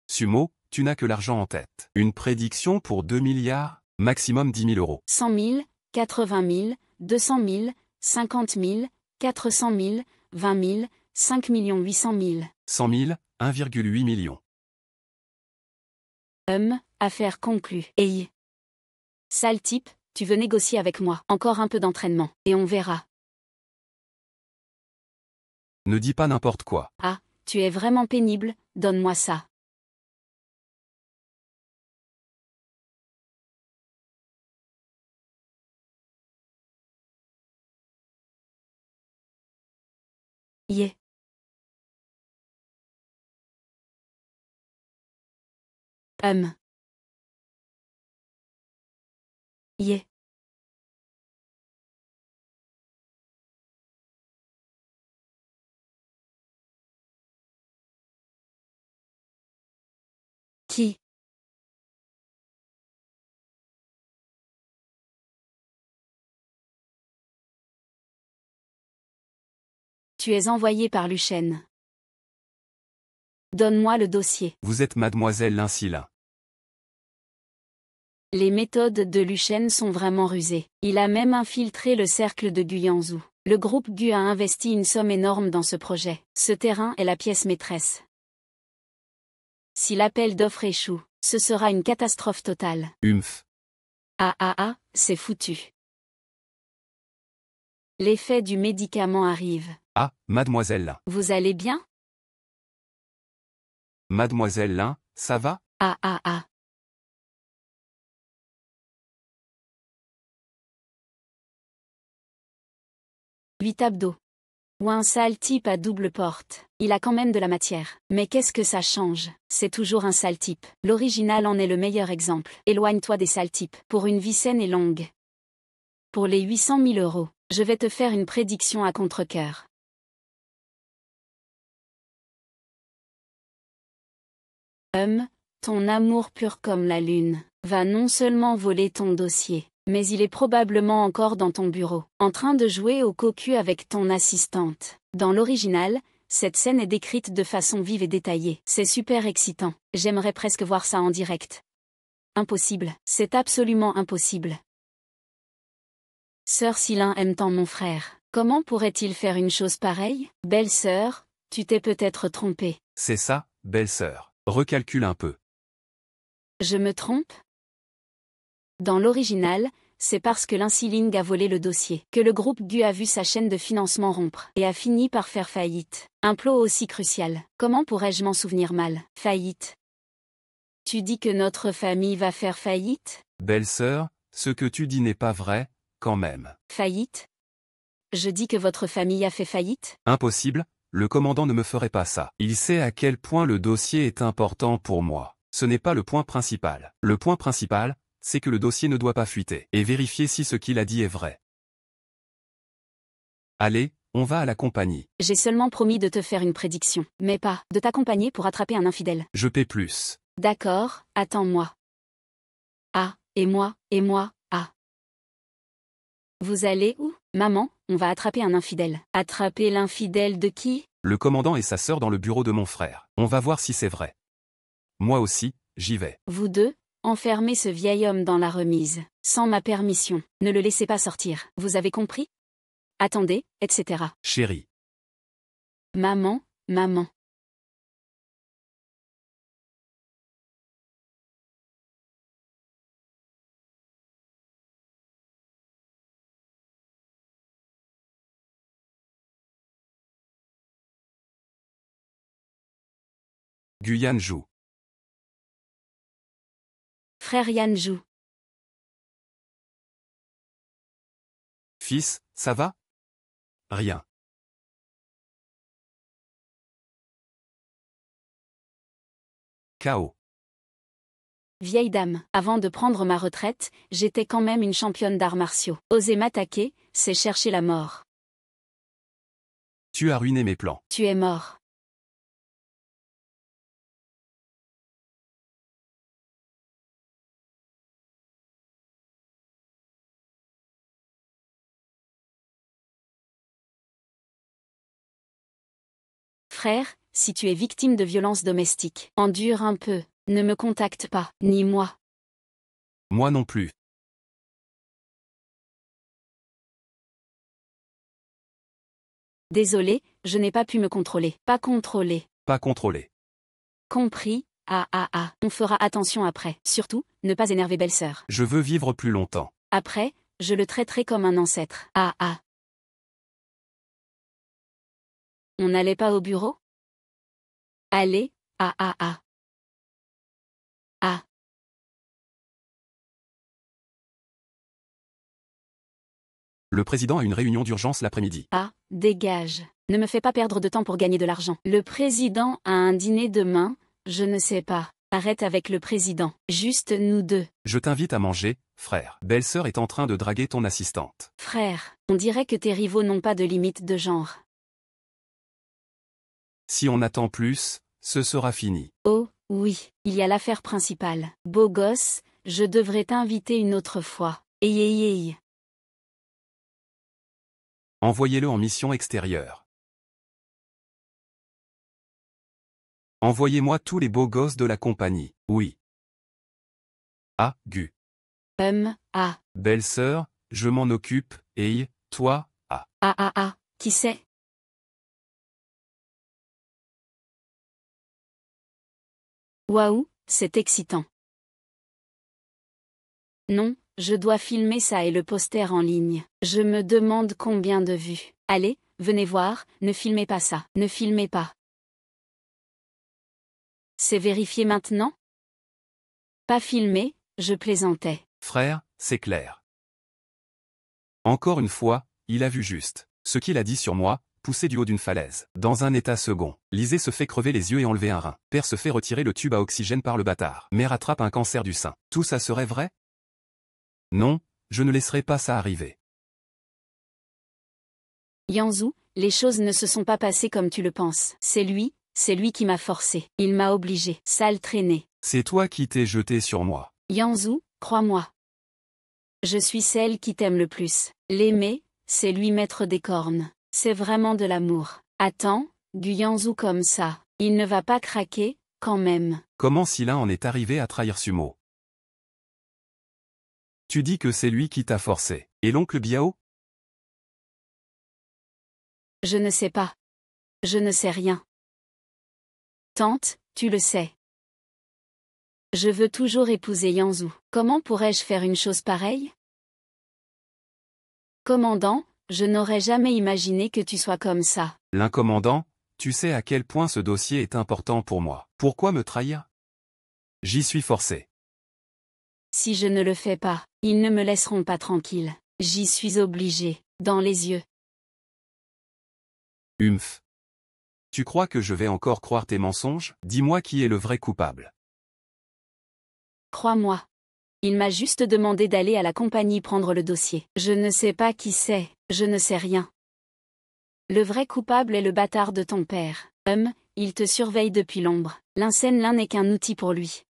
Sumo, tu n'as que l'argent en tête. Une prédiction pour 2 milliards, maximum 10 000 euros. 100 000, 80 000, 200 000, 50 000, 400 000, 20 000, 5 800 000. 100 000, 1,8 million. Affaire conclue. Hey. Sale type, tu veux négocier avec moi. Encore un peu d'entraînement, et on verra. Ne dis pas n'importe quoi. Tu es vraiment pénible, donne-moi ça. Yeah. Yeah. Qui? Tu es envoyé par Luchen. Donne-moi le dossier. Vous êtes mademoiselle Lin-Si-Lin. Les méthodes de Luchen sont vraiment rusées. Il a même infiltré le cercle de Guyanzhou. Le groupe Gu a investi une somme énorme dans ce projet. Ce terrain est la pièce maîtresse. Si l'appel d'offres échoue, ce sera une catastrophe totale. Humph. C'est foutu. L'effet du médicament arrive. Ah, mademoiselle Lin. Vous allez bien? Mademoiselle Lin, ça va? Ah. 8 abdos. Ou un sale type à double porte. Il a quand même de la matière. Mais qu'est-ce que ça change? C'est toujours un sale type. L'original en est le meilleur exemple. Éloigne-toi des sales types. Pour une vie saine et longue. Pour les 800 000 euros, je vais te faire une prédiction à contre-cœur. Ton amour pur comme la lune, va non seulement voler ton dossier, mais il est probablement encore dans ton bureau, en train de jouer au cocu avec ton assistante. Dans l'original, cette scène est décrite de façon vive et détaillée. C'est super excitant. J'aimerais presque voir ça en direct. Impossible. C'est absolument impossible. Sœur Si-Lin aime tant mon frère. Comment pourrait-il faire une chose pareille? Belle sœur, tu t'es peut-être trompée. C'est ça, belle-sœur. Recalcule un peu. Je me trompe? Dans l'original, c'est parce que Lin-Si-Ling a volé le dossier que le groupe Gu a vu sa chaîne de financement rompre et a fini par faire faillite. Un plot aussi crucial. Comment pourrais-je m'en souvenir mal? Faillite. Tu dis que notre famille va faire faillite? Belle-sœur, ce que tu dis n'est pas vrai, quand même. Faillite? Je dis que votre famille a fait faillite? Impossible, le commandant ne me ferait pas ça. Il sait à quel point le dossier est important pour moi. Ce n'est pas le point principal. Le point principal, c'est que le dossier ne doit pas fuiter, et vérifier si ce qu'il a dit est vrai. Allez, on va à la compagnie. J'ai seulement promis de te faire une prédiction, mais pas de t'accompagner pour attraper un infidèle. Je paie plus. D'accord, attends-moi. Ah, et moi, ah. Vous allez où? Maman, on va attraper un infidèle. Attraper l'infidèle de qui? Le commandant et sa sœur dans le bureau de mon frère. On va voir si c'est vrai. Moi aussi, j'y vais. Vous deux, enfermez ce vieil homme dans la remise, sans ma permission. Ne le laissez pas sortir. Vous avez compris? Attendez, etc. Chérie. Maman. Guyane joue. Frère Yanjou. Fils, ça va? Rien. K.O. Vieille dame, avant de prendre ma retraite, j'étais quand même une championne d'arts martiaux. Oser m'attaquer, c'est chercher la mort. Tu as ruiné mes plans. Tu es mort. Frère, si tu es victime de violences domestiques, endure un peu. Ne me contacte pas, ni moi. Moi non plus. Désolé, je n'ai pas pu me contrôler. Pas contrôler. Pas contrôlé. Compris? On fera attention après. Surtout, ne pas énerver belle-sœur. Je veux vivre plus longtemps. Après, je le traiterai comme un ancêtre. On n'allait pas au bureau? Allez, Ah. Le président a une réunion d'urgence l'après-midi. Ah, dégage. Ne me fais pas perdre de temps pour gagner de l'argent. Le président a un dîner demain, je ne sais pas. Arrête avec le président. Juste nous deux. Je t'invite à manger, frère. Belle-sœur est en train de draguer ton assistante. Frère, on dirait que tes rivaux n'ont pas de limite de genre. Si on attend plus, ce sera fini. Oh, oui, il y a l'affaire principale. Beau gosse, je devrais t'inviter une autre fois. Aïe. Envoyez-le en mission extérieure. Envoyez-moi tous les beaux gosses de la compagnie. Oui. Ah, Gu. Ah. Belle-sœur, je m'en occupe, et toi, Qui c'est? Waouh, c'est excitant. Non, je dois filmer ça et le poster en ligne. Je me demande combien de vues. Allez, venez voir, ne filmez pas ça, ne filmez pas. C'est vérifié maintenant? Pas filmé, je plaisantais. frère, c'est clair. Encore une fois, il a vu juste. Ce qu'il a dit sur moi, poussé du haut d'une falaise. Dans un état second, Lisée se fait crever les yeux et enlever un rein. Père se fait retirer le tube à oxygène par le bâtard. Mère attrape un cancer du sein. Tout ça serait vrai? Non, je ne laisserai pas ça arriver. Yanzhou, les choses ne se sont pas passées comme tu le penses. C'est lui qui m'a forcé. Il m'a obligé. Sale traînée. C'est toi qui t'es jeté sur moi. Yanzhou, crois-moi. Je suis celle qui t'aime le plus. L'aimer, c'est lui mettre des cornes. C'est vraiment de l'amour. Attends, du Yanzhou comme ça. Il ne va pas craquer, quand même. Comment Sila en est arrivé à trahir Sumo? Tu dis que c'est lui qui t'a forcé. Et l'oncle Biao? Je ne sais pas. Je ne sais rien. Tante, tu le sais. Je veux toujours épouser Yanzhou. Comment pourrais-je faire une chose pareille? Commandant, je n'aurais jamais imaginé que tu sois comme ça. L'incommandant, tu sais à quel point ce dossier est important pour moi. Pourquoi me trahir? J'y suis forcé. Si je ne le fais pas, ils ne me laisseront pas tranquille. J'y suis obligé, dans les yeux. Humph. Tu crois que je vais encore croire tes mensonges? Dis-moi qui est le vrai coupable. Crois-moi. Il m'a juste demandé d'aller à la compagnie prendre le dossier. Je ne sais pas qui c'est, je ne sais rien. Le vrai coupable est le bâtard de ton père. Il te surveille depuis l'ombre. L'un n'est qu'un outil pour lui.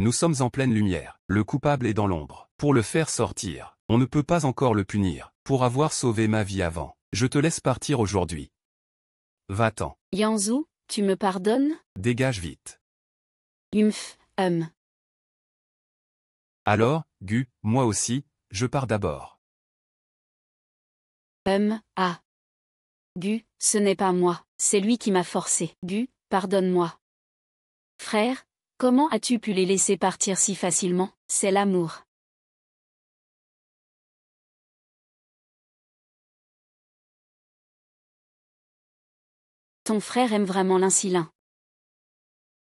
Nous sommes en pleine lumière. Le coupable est dans l'ombre. Pour le faire sortir, on ne peut pas encore le punir. Pour avoir sauvé ma vie avant, je te laisse partir aujourd'hui. Va-t'en. Yanzhou, tu me pardonnes? Dégage vite. Humph. Alors, Gu, moi aussi, je pars d'abord. Gu, ce n'est pas moi, c'est lui qui m'a forcé. Gu, pardonne-moi. Frère, comment as-tu pu les laisser partir si facilement? C'est l'amour. Ton frère aime vraiment l'insilin.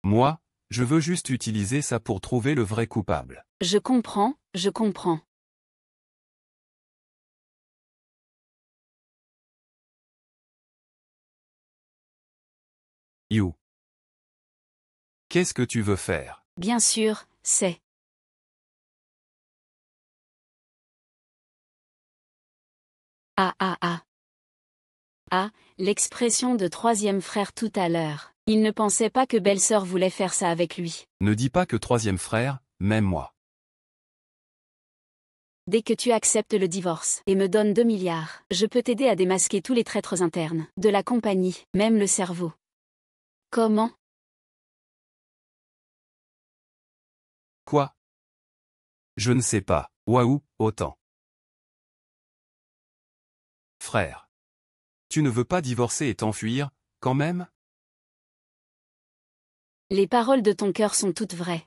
Moi, je veux juste utiliser ça pour trouver le vrai coupable. Je comprends. You. Qu'est-ce que tu veux faire? Bien sûr, c'est. L'expression de troisième frère tout à l'heure. Il ne pensait pas que belle-sœur voulait faire ça avec lui. Ne dis pas que troisième frère, même moi. Dès que tu acceptes le divorce et me donnes 2 milliards, je peux t'aider à démasquer tous les traîtres internes de la compagnie, même le cerveau. Comment? Quoi? Je ne sais pas. Waouh, autant. Frère. Tu ne veux pas divorcer et t'enfuir, quand même? Les paroles de ton cœur sont toutes vraies.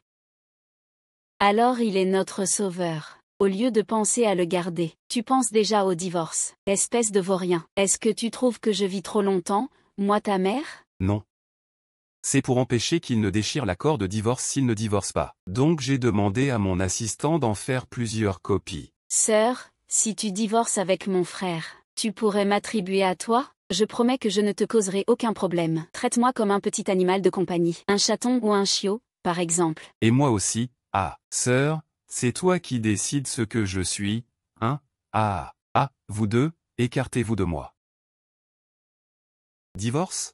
Alors il est notre sauveur. Au lieu de penser à le garder, tu penses déjà au divorce. Espèce de vaurien. Est-ce que tu trouves que je vis trop longtemps, moi ta mère? Non. C'est pour empêcher qu'il ne déchire l'accord de divorce s'il ne divorce pas. Donc j'ai demandé à mon assistant d'en faire plusieurs copies. Sœur, si tu divorces avec mon frère, tu pourrais m'attribuer à toi? Je promets que je ne te causerai aucun problème. Traite-moi comme un petit animal de compagnie. Un chaton ou un chiot, par exemple. Et moi aussi, ah, sœur, c'est toi qui décides ce que je suis, hein? Vous deux, écartez-vous de moi. Divorce?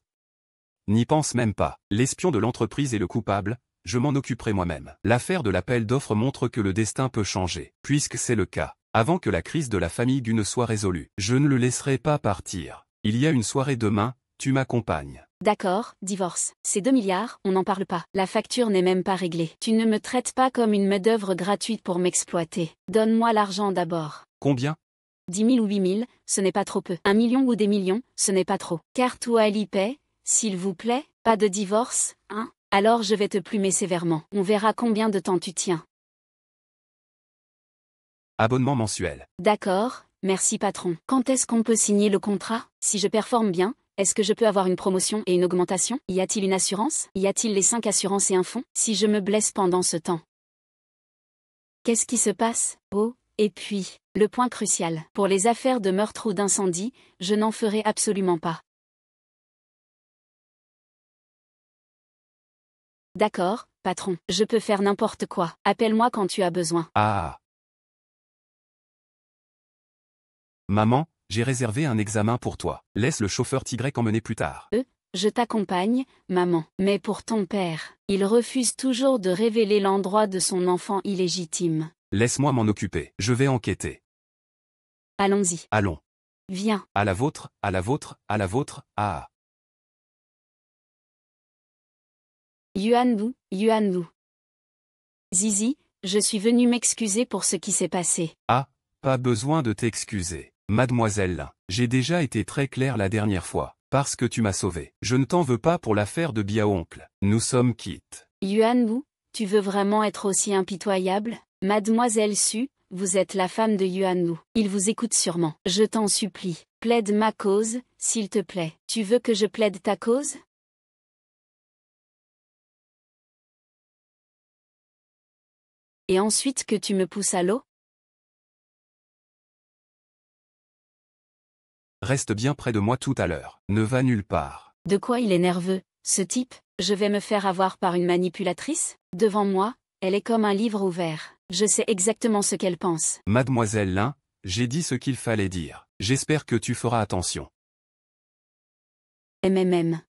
N'y pense même pas. L'espion de l'entreprise est le coupable, je m'en occuperai moi-même. L'affaire de l'appel d'offres montre que le destin peut changer. Puisque c'est le cas, avant que la crise de la famille Gu ne soit résolue, je ne le laisserai pas partir. Il y a une soirée demain, tu m'accompagnes. D'accord, divorce. C'est 2 milliards, on n'en parle pas. La facture n'est même pas réglée. Tu ne me traites pas comme une main-d'œuvre gratuite pour m'exploiter. Donne-moi l'argent d'abord. Combien? 10 000 ou 8 000, ce n'est pas trop peu. 1 million ou des millions, ce n'est pas trop. Carte ou Alipay, s'il vous plaît, pas de divorce, hein? Alors je vais te plumer sévèrement. On verra combien de temps tu tiens. Abonnement mensuel. D'accord, merci patron. Quand est-ce qu'on peut signer le contrat? Si je performe bien, est-ce que je peux avoir une promotion et une augmentation? Y a-t-il une assurance? Y a-t-il les 5 assurances et un fonds? Si je me blesse pendant ce temps, qu'est-ce qui se passe? Oh, et puis, le point crucial. Pour les affaires de meurtre ou d'incendie, je n'en ferai absolument pas. D'accord, patron, je peux faire n'importe quoi. Appelle-moi quand tu as besoin. Ah. Maman, j'ai réservé un examen pour toi. Laisse le chauffeur Tigrec emmener plus tard. Je t'accompagne, maman. Mais pour ton père, il refuse toujours de révéler l'endroit de son enfant illégitime. Laisse-moi m'en occuper. Je vais enquêter. Allons-y. Allons. Viens. À la vôtre, à la vôtre, à la vôtre, ah. Yuan Wu. Zizi, je suis venu m'excuser pour ce qui s'est passé. Ah, pas besoin de t'excuser. Mademoiselle, j'ai déjà été très clair la dernière fois, parce que tu m'as sauvé. Je ne t'en veux pas pour l'affaire de Bia-oncle. Nous sommes quittes. Yuan Wu, tu veux vraiment être aussi impitoyable? Mademoiselle Su, vous êtes la femme de Yuan Wu. Il vous écoute sûrement. Je t'en supplie, plaide ma cause, s'il te plaît. Tu veux que je plaide ta cause? Et ensuite que tu me pousses à l'eau? Reste bien près de moi tout à l'heure. Ne va nulle part. De quoi il est nerveux, ce type? Je vais me faire avoir par une manipulatrice? Devant moi, elle est comme un livre ouvert. Je sais exactement ce qu'elle pense. Mademoiselle Lin, j'ai dit ce qu'il fallait dire. J'espère que tu feras attention. MMM.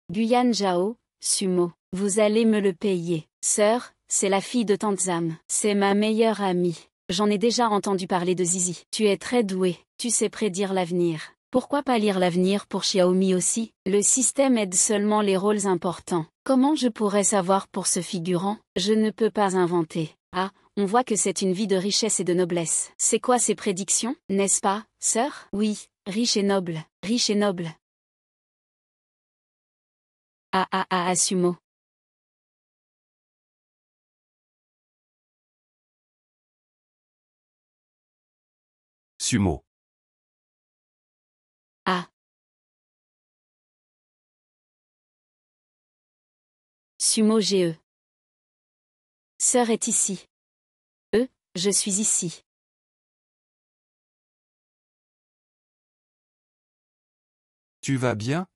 Guyan Zhao, Sumo. Vous allez me le payer. Sœur, c'est la fille de Tante Zam. C'est ma meilleure amie. J'en ai déjà entendu parler de Zizi. Tu es très doué. Tu sais prédire l'avenir. Pourquoi pas lire l'avenir pour Xiaomi aussi? Le système aide seulement les rôles importants. Comment je pourrais savoir pour ce figurant? Je ne peux pas inventer. Ah, on voit que c'est une vie de richesse et de noblesse. C'est quoi ces prédictions, n'est-ce pas, sœur? Oui, riche et noble. Riche et noble. Sumo. Sumo. Ah. Sumo GE. Sœur est ici. Je suis ici. Tu vas bien?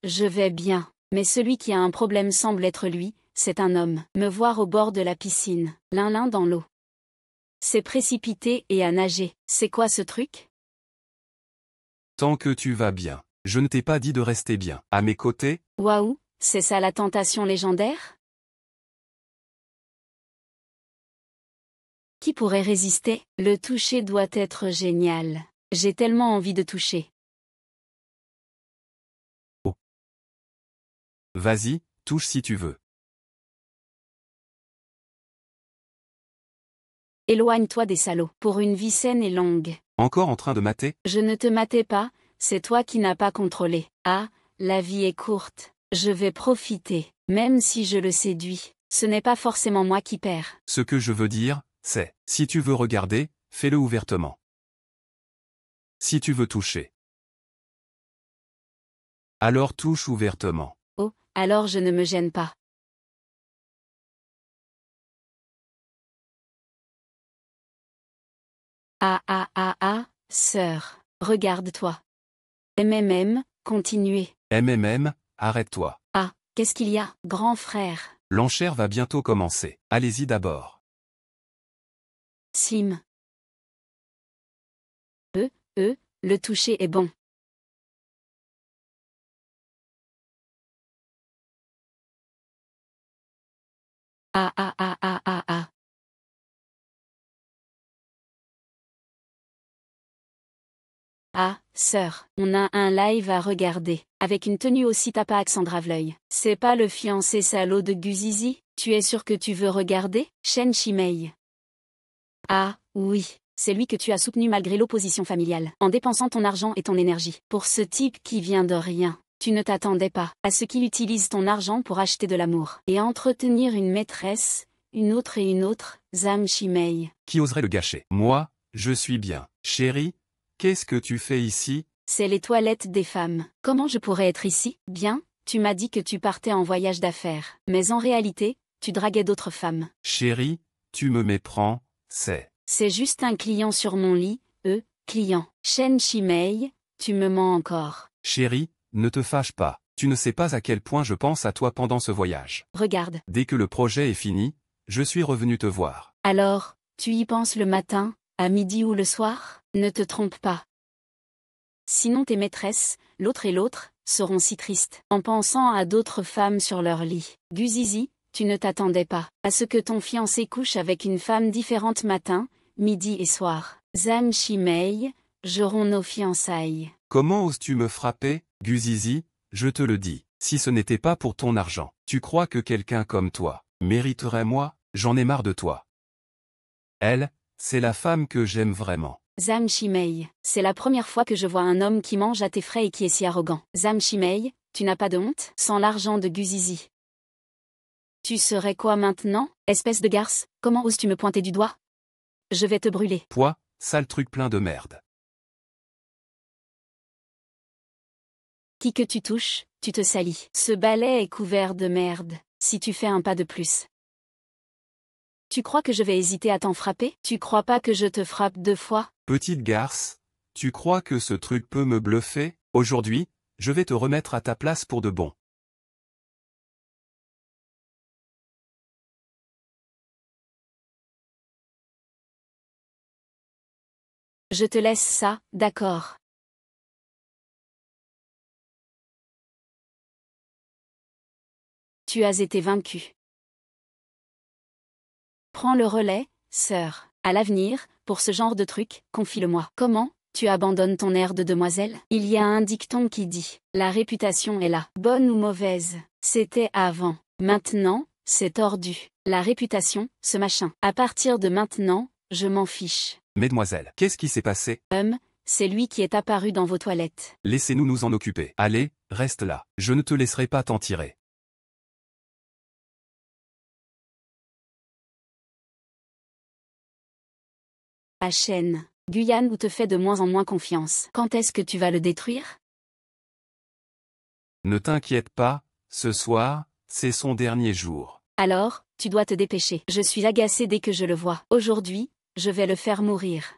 Je vais bien. Mais celui qui a un problème semble être lui, c'est un homme. Me voir au bord de la piscine, l'un dans l'eau. C'est précipité et à nager. C'est quoi ce truc? Tant que tu vas bien. Je ne t'ai pas dit de rester bien. À mes côtés? Waouh, c'est ça la tentation légendaire? Qui pourrait résister? Le toucher doit être génial. J'ai tellement envie de toucher. Oh. Vas-y, touche si tu veux. Éloigne-toi des salauds. Pour une vie saine et longue. Encore en train de mater? Je ne te matais pas, c'est toi qui n'as pas contrôlé. Ah, la vie est courte. Je vais profiter, même si je le séduis. Ce n'est pas forcément moi qui perds. Ce que je veux dire, c'est, si tu veux regarder, fais-le ouvertement. Si tu veux toucher, alors touche ouvertement. Oh, alors je ne me gêne pas. Sœur, regarde-toi. Continuez. Arrête-toi. Ah, qu'est-ce qu'il y a, grand frère? L'enchère va bientôt commencer. Allez-y d'abord. Slim. Le toucher est bon. Ah, sœur, on a un live à regarder, avec une tenue aussi tapa accent grave l'œil. C'est pas le fiancé salaud de Guzizi? Tu es sûr que tu veux regarder, Shen Shimei? Ah, oui, c'est lui que tu as soutenu malgré l'opposition familiale, en dépensant ton argent et ton énergie. Pour ce type qui vient de rien, tu ne t'attendais pas à ce qu'il utilise ton argent pour acheter de l'amour, et entretenir une maîtresse, une autre, Zam Shimei. Qui oserait le gâcher? Moi, je suis bien. Chérie, qu'est-ce que tu fais ici? C'est les toilettes des femmes. Comment je pourrais être ici? Bien, tu m'as dit que tu partais en voyage d'affaires. Mais en réalité, tu draguais d'autres femmes. Chérie, tu me méprends, C'est juste un client sur mon lit, client. Shen Shimei, tu me mens encore. Chérie, ne te fâche pas. Tu ne sais pas à quel point je pense à toi pendant ce voyage. Regarde. Dès que le projet est fini, je suis revenu te voir. Alors, tu y penses le matin, à midi ou le soir? Ne te trompe pas. Sinon tes maîtresses, l'autre et l'autre, seront si tristes, en pensant à d'autres femmes sur leur lit. Guzizi, tu ne t'attendais pas à ce que ton fiancé couche avec une femme différente matin, midi et soir. Zam Shimei, jouerons nos fiançailles. Comment oses-tu me frapper, Guzizi? Je te le dis, si ce n'était pas pour ton argent, tu crois que quelqu'un comme toi mériterait moi? J'en ai marre de toi. Elle, c'est la femme que j'aime vraiment. Zam Shimei, c'est la première fois que je vois un homme qui mange à tes frais et qui est si arrogant. Zam Shimei, tu n'as pas de honte? Sans l'argent de Guzizi. Tu serais quoi maintenant, espèce de garce? Comment oses-tu me pointer du doigt? Je vais te brûler. Toi, sale truc plein de merde. Qui que tu touches, tu te salis. Ce balai est couvert de merde, si tu fais un pas de plus. Tu crois que je vais hésiter à t'en frapper? Tu crois pas que je te frappe 2 fois? Petite garce, tu crois que ce truc peut me bluffer? Aujourd'hui, je vais te remettre à ta place pour de bon. Je te laisse ça, d'accord. Tu as été vaincu. Prends le relais, sœur. À l'avenir, pour ce genre de truc, confie-le-moi. Comment? Tu abandonnes ton air de demoiselle? Il y a un dicton qui dit, la réputation est là. Bonne ou mauvaise? C'était avant. Maintenant, c'est tordu. La réputation, ce machin. À partir de maintenant, je m'en fiche. Mesdemoiselles, qu'est-ce qui s'est passé? C'est lui qui est apparu dans vos toilettes. Laissez-nous nous en occuper. Allez, reste là. Je ne te laisserai pas t'en tirer. À Chêne, Guyane où te fait de moins en moins confiance. Quand est-ce que tu vas le détruire? Ne t'inquiète pas, ce soir, c'est son dernier jour. Alors, tu dois te dépêcher. Je suis agacée dès que je le vois. Aujourd'hui, je vais le faire mourir.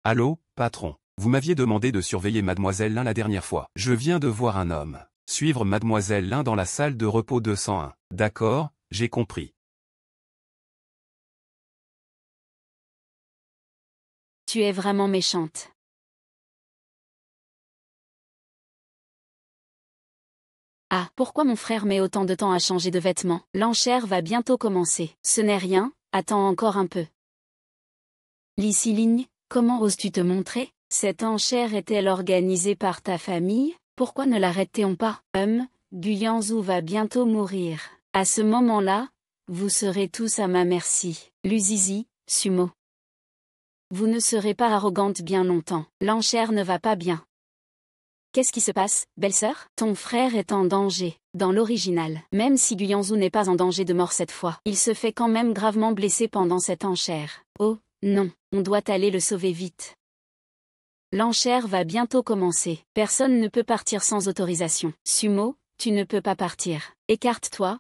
Allô, patron. Vous m'aviez demandé de surveiller Mademoiselle Lin la dernière fois. Je viens de voir un homme suivre Mademoiselle Lin dans la salle de repos 201. D'accord, j'ai compris. Tu es vraiment méchante. Ah, pourquoi mon frère met autant de temps à changer de vêtements? L'enchère va bientôt commencer. Ce n'est rien, attends encore un peu. Ligne, comment oses-tu te montrer? Cette enchère est-elle organisée par ta famille? Pourquoi ne l'arrêtons pas? Guyanzou va bientôt mourir. À ce moment-là, vous serez tous à ma merci. Luzizi, Sumo. Vous ne serez pas arrogante bien longtemps. L'enchère ne va pas bien. Qu'est-ce qui se passe, belle-sœur? Ton frère est en danger. Dans l'original, même si Guyanzou n'est pas en danger de mort cette fois, il se fait quand même gravement blessé pendant cette enchère. Oh, non, on doit aller le sauver vite. L'enchère va bientôt commencer. Personne ne peut partir sans autorisation. Sumo, tu ne peux pas partir. Écarte-toi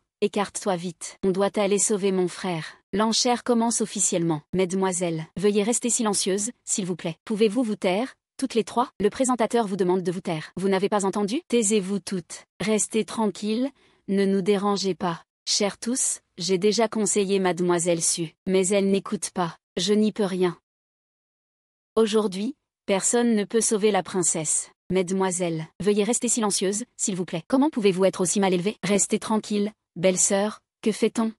vite. On doit aller sauver mon frère. L'enchère commence officiellement. Mesdemoiselles, veuillez rester silencieuses, s'il vous plaît. Pouvez-vous vous taire, toutes les trois? Le présentateur vous demande de vous taire. Vous n'avez pas entendu? Taisez-vous toutes. Restez tranquilles, ne nous dérangez pas. Chers tous, j'ai déjà conseillé Mademoiselle Su, mais elle n'écoute pas. Je n'y peux rien. Aujourd'hui, personne ne peut sauver la princesse. Mesdemoiselles, veuillez rester silencieuses, s'il vous plaît. Comment pouvez-vous être aussi mal élevée? Restez tranquille, belle-sœur, que fait-on?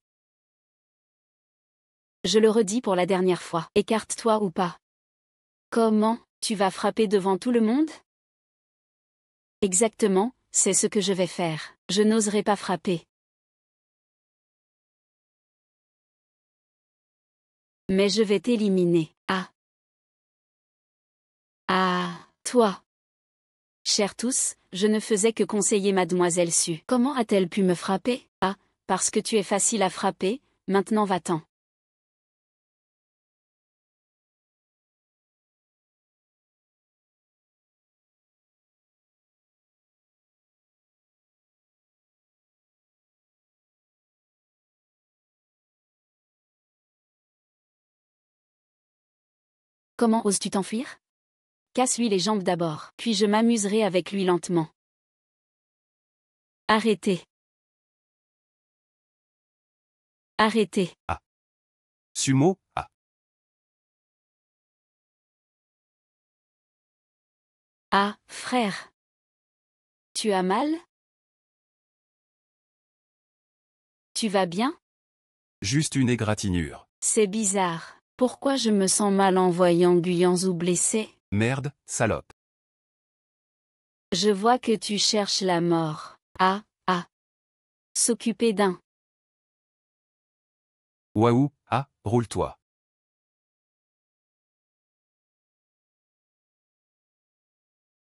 Je le redis pour la dernière fois. Écarte-toi ou pas. Comment, tu vas frapper devant tout le monde? Exactement, c'est ce que je vais faire. Je n'oserai pas frapper. Mais je vais t'éliminer. Ah. Ah, toi. Chers tous, je ne faisais que conseiller Mademoiselle Su. Comment a-t-elle pu me frapper? Ah, parce que tu es facile à frapper, maintenant va-t'en. Comment oses-tu t'enfuir? Casse-lui les jambes d'abord, puis je m'amuserai avec lui lentement. Arrêtez. Arrêtez. Ah. Sumo, ah. Ah, frère. Tu as mal? Tu vas bien? Juste une égratignure. C'est bizarre. Pourquoi je me sens mal en voyant Guyanzou blessé? Merde, salope. Je vois que tu cherches la mort. Ah, ah. S'occuper d'un. Waouh, ah, roule-toi.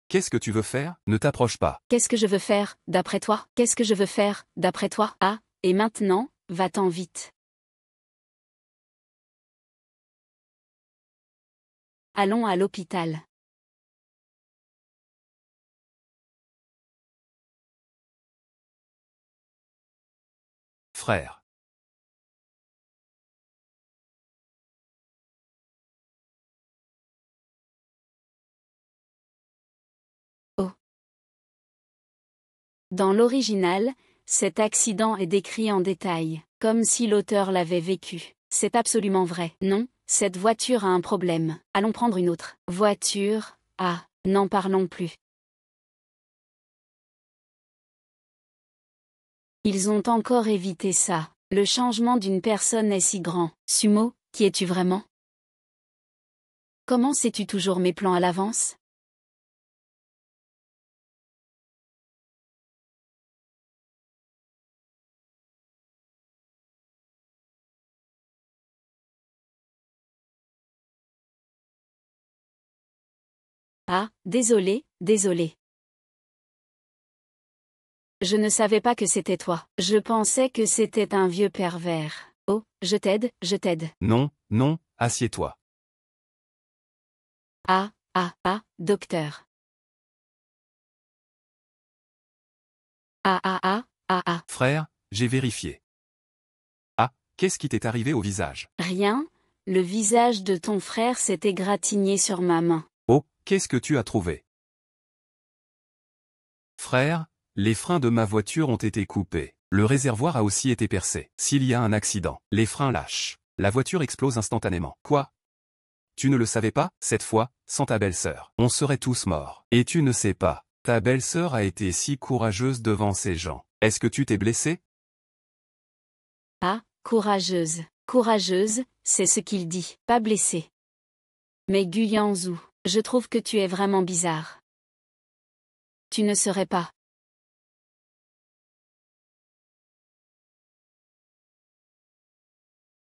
Qu'est-ce que tu veux faire? Ne t'approche pas. Qu'est-ce que je veux faire, d'après toi? Qu'est-ce que je veux faire, d'après toi? Ah, et maintenant, va-t'en vite. Allons à l'hôpital. Frère. Oh. Dans l'original, cet accident est décrit en détail, comme si l'auteur l'avait vécu. C'est absolument vrai. Non, cette voiture a un problème. Allons prendre une autre. Voiture, ah, n'en parlons plus. Ils ont encore évité ça. Le changement d'une personne est si grand. Sumo, qui es-tu vraiment? Comment sais-tu toujours mes plans à l'avance? Ah, désolé, désolé. Je ne savais pas que c'était toi. Je pensais que c'était un vieux pervers. Oh, je t'aide, je t'aide. Non, non, assieds-toi. Ah, ah, ah, docteur. Ah, ah, ah, ah, ah. Frère, j'ai vérifié. Ah, qu'est-ce qui t'est arrivé au visage? Rien, le visage de ton frère s'est égratigné sur ma main. Oh, qu'est-ce que tu as trouvé? Frère, les freins de ma voiture ont été coupés. Le réservoir a aussi été percé. S'il y a un accident, les freins lâchent. La voiture explose instantanément. Quoi? Tu ne le savais pas? Cette fois, sans ta belle-sœur, on serait tous morts. Et tu ne sais pas. Ta belle-sœur a été si courageuse devant ces gens. Est-ce que tu t'es blessé? Ah, courageuse. Courageuse, c'est ce qu'il dit, pas blessée. Mais Guyanzou, je trouve que tu es vraiment bizarre. Tu ne serais pas.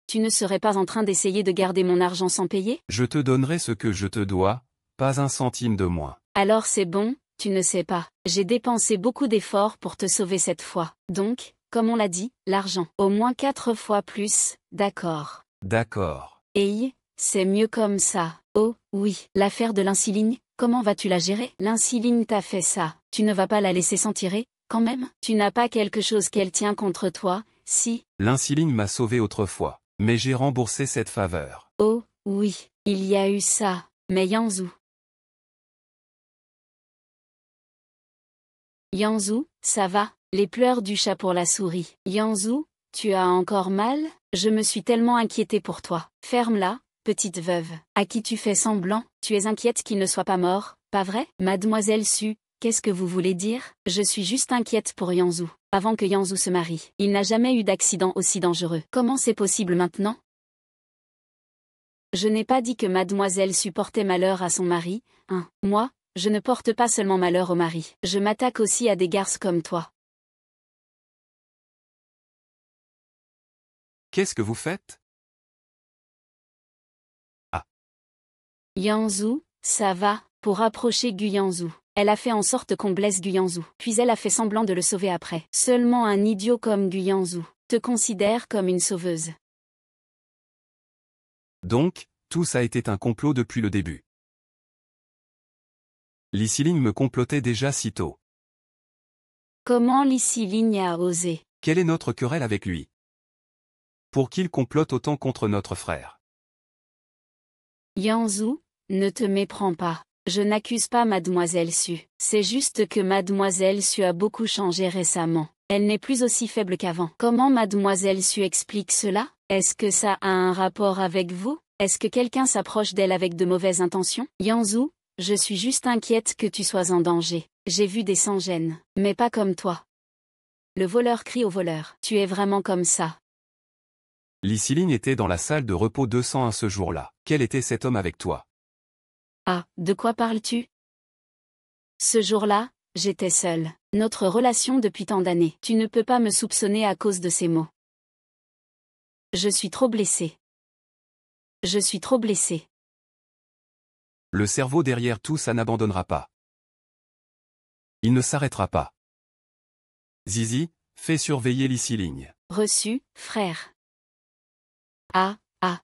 Tu ne serais pas en train d'essayer de garder mon argent sans payer? Je te donnerai ce que je te dois, pas un centime de moins. Alors c'est bon, tu ne sais pas. J'ai dépensé beaucoup d'efforts pour te sauver cette fois. Donc, comme on l'a dit, l'argent. Au moins 4 fois plus, d'accord. D'accord. Et c'est mieux comme ça. Oh, oui, l'affaire de l'insuline, comment vas-tu la gérer? L'insuline t'a fait ça, tu ne vas pas la laisser s'en tirer, quand même? Tu n'as pas quelque chose qu'elle tient contre toi, si? L'insuline m'a sauvé autrefois, mais j'ai remboursé cette faveur. Oh, oui, il y a eu ça, mais Yanzou. Yanzou, ça va? Les pleurs du chat pour la souris. Yanzou, tu as encore mal? Je me suis tellement inquiétée pour toi. Ferme-la, petite veuve. À qui tu fais semblant? Tu es inquiète qu'il ne soit pas mort, pas vrai? Mademoiselle Su, qu'est-ce que vous voulez dire? Je suis juste inquiète pour Yanzou. Avant que Yanzou se marie, il n'a jamais eu d'accident aussi dangereux. Comment c'est possible maintenant? Je n'ai pas dit que Mademoiselle Su portait malheur à son mari, hein. Moi, je ne porte pas seulement malheur au mari. Je m'attaque aussi à des garces comme toi. Qu'est-ce que vous faites? Ah, Yanzou, ça va, pour approcher Guyanzou. Elle a fait en sorte qu'on blesse Guyanzou. Puis elle a fait semblant de le sauver après. Seulement un idiot comme Guyanzou te considère comme une sauveuse. donc, tout ça a été un complot depuis le début. L'Isiline me complotait déjà si tôt. Comment Lissiligne a osé? Quelle est notre querelle avec lui? Pour qu'il complote autant contre notre frère? Yanzou, ne te méprends pas. Je n'accuse pas Mademoiselle Su. C'est juste que Mademoiselle Su a beaucoup changé récemment. Elle n'est plus aussi faible qu'avant. Comment Mademoiselle Su explique cela? Est-ce que ça a un rapport avec vous? Est-ce que quelqu'un s'approche d'elle avec de mauvaises intentions? Yanzou, je suis juste inquiète que tu sois en danger. J'ai vu des sans-gêne, mais pas comme toi. Le voleur crie au voleur. Tu es vraiment comme ça. L'Isiline était dans la salle de repos 201 ce jour-là. Quel était cet homme avec toi? Ah, de quoi parles-tu? Ce jour-là, j'étais seule. Notre relation depuis tant d'années. Tu ne peux pas me soupçonner à cause de ces mots. Je suis trop blessée. Je suis trop blessée. Le cerveau derrière tout ça n'abandonnera pas. Il ne s'arrêtera pas. Zizi, fais surveiller l'Isiline. Reçu, frère. Ah, ah.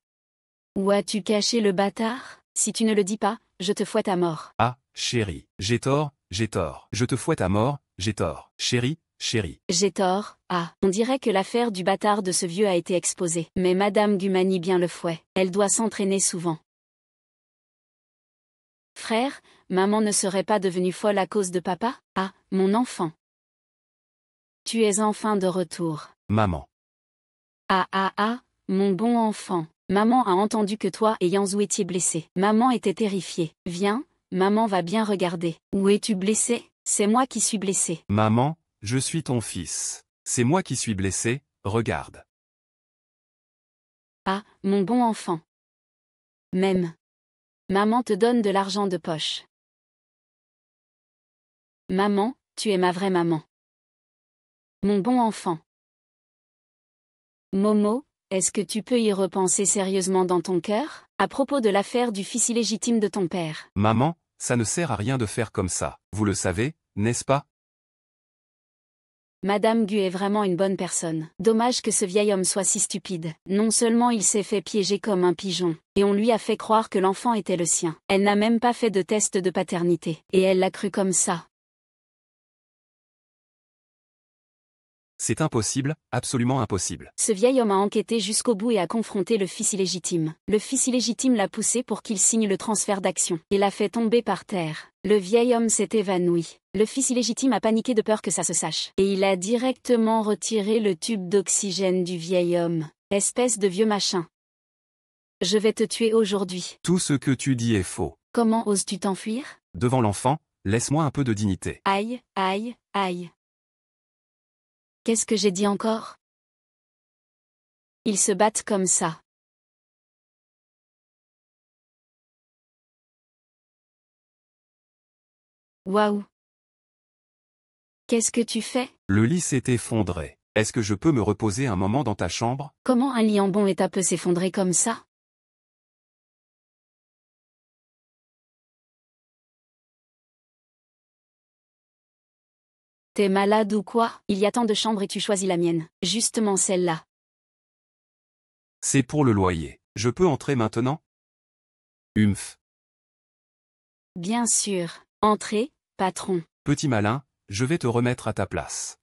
Où as-tu caché le bâtard? Si tu ne le dis pas, je te fouette à mort. Ah, chérie, j'ai tort, j'ai tort. Je te fouette à mort, j'ai tort. Chérie, chérie. J'ai tort, ah. On dirait que l'affaire du bâtard de ce vieux a été exposée. Mais Madame Gu manie bien le fouet. Elle doit s'entraîner souvent. Frère, maman ne serait pas devenue folle à cause de papa? Ah, mon enfant. Tu es enfin de retour. Maman. Ah ah ah, mon bon enfant. Maman a entendu que toi et Yanzou étiez blessés. Maman était terrifiée. Viens, maman va bien regarder. Où es-tu blessé? C'est moi qui suis blessé. Maman, je suis ton fils. C'est moi qui suis blessé, regarde. Ah, mon bon enfant. Même. Maman te donne de l'argent de poche. Maman, tu es ma vraie maman. Mon bon enfant. Momo, est-ce que tu peux y repenser sérieusement dans ton cœur, à propos de l'affaire du fils illégitime de ton père? Maman, ça ne sert à rien de faire comme ça. Vous le savez, n'est-ce pas? Madame Gu est vraiment une bonne personne. Dommage que ce vieil homme soit si stupide. Non seulement il s'est fait piéger comme un pigeon, et on lui a fait croire que l'enfant était le sien. Elle n'a même pas fait de test de paternité. Et elle l'a cru comme ça. C'est impossible, absolument impossible. Ce vieil homme a enquêté jusqu'au bout et a confronté le fils illégitime. Le fils illégitime l'a poussé pour qu'il signe le transfert d'action. Il l'a fait tomber par terre. Le vieil homme s'est évanoui. Le fils illégitime a paniqué de peur que ça se sache. Et il a directement retiré le tube d'oxygène du vieil homme. Espèce de vieux machin. Je vais te tuer aujourd'hui. Tout ce que tu dis est faux. Comment oses-tu t'enfuir? Devant l'enfant, laisse-moi un peu de dignité. Aïe, aïe, aïe. Qu'est-ce que j'ai dit encore? Ils se battent comme ça. Waouh! Qu'est-ce que tu fais? Le lit s'est effondré. Est-ce que je peux me reposer un moment dans ta chambre? Comment un lit en bon état peut s'effondrer comme ça? T'es malade ou quoi? Il y a tant de chambres et tu choisis la mienne. Justement celle-là. C'est pour le loyer. Je peux entrer maintenant? Humph. Bien sûr. Entrez, patron. Petit malin, je vais te remettre à ta place.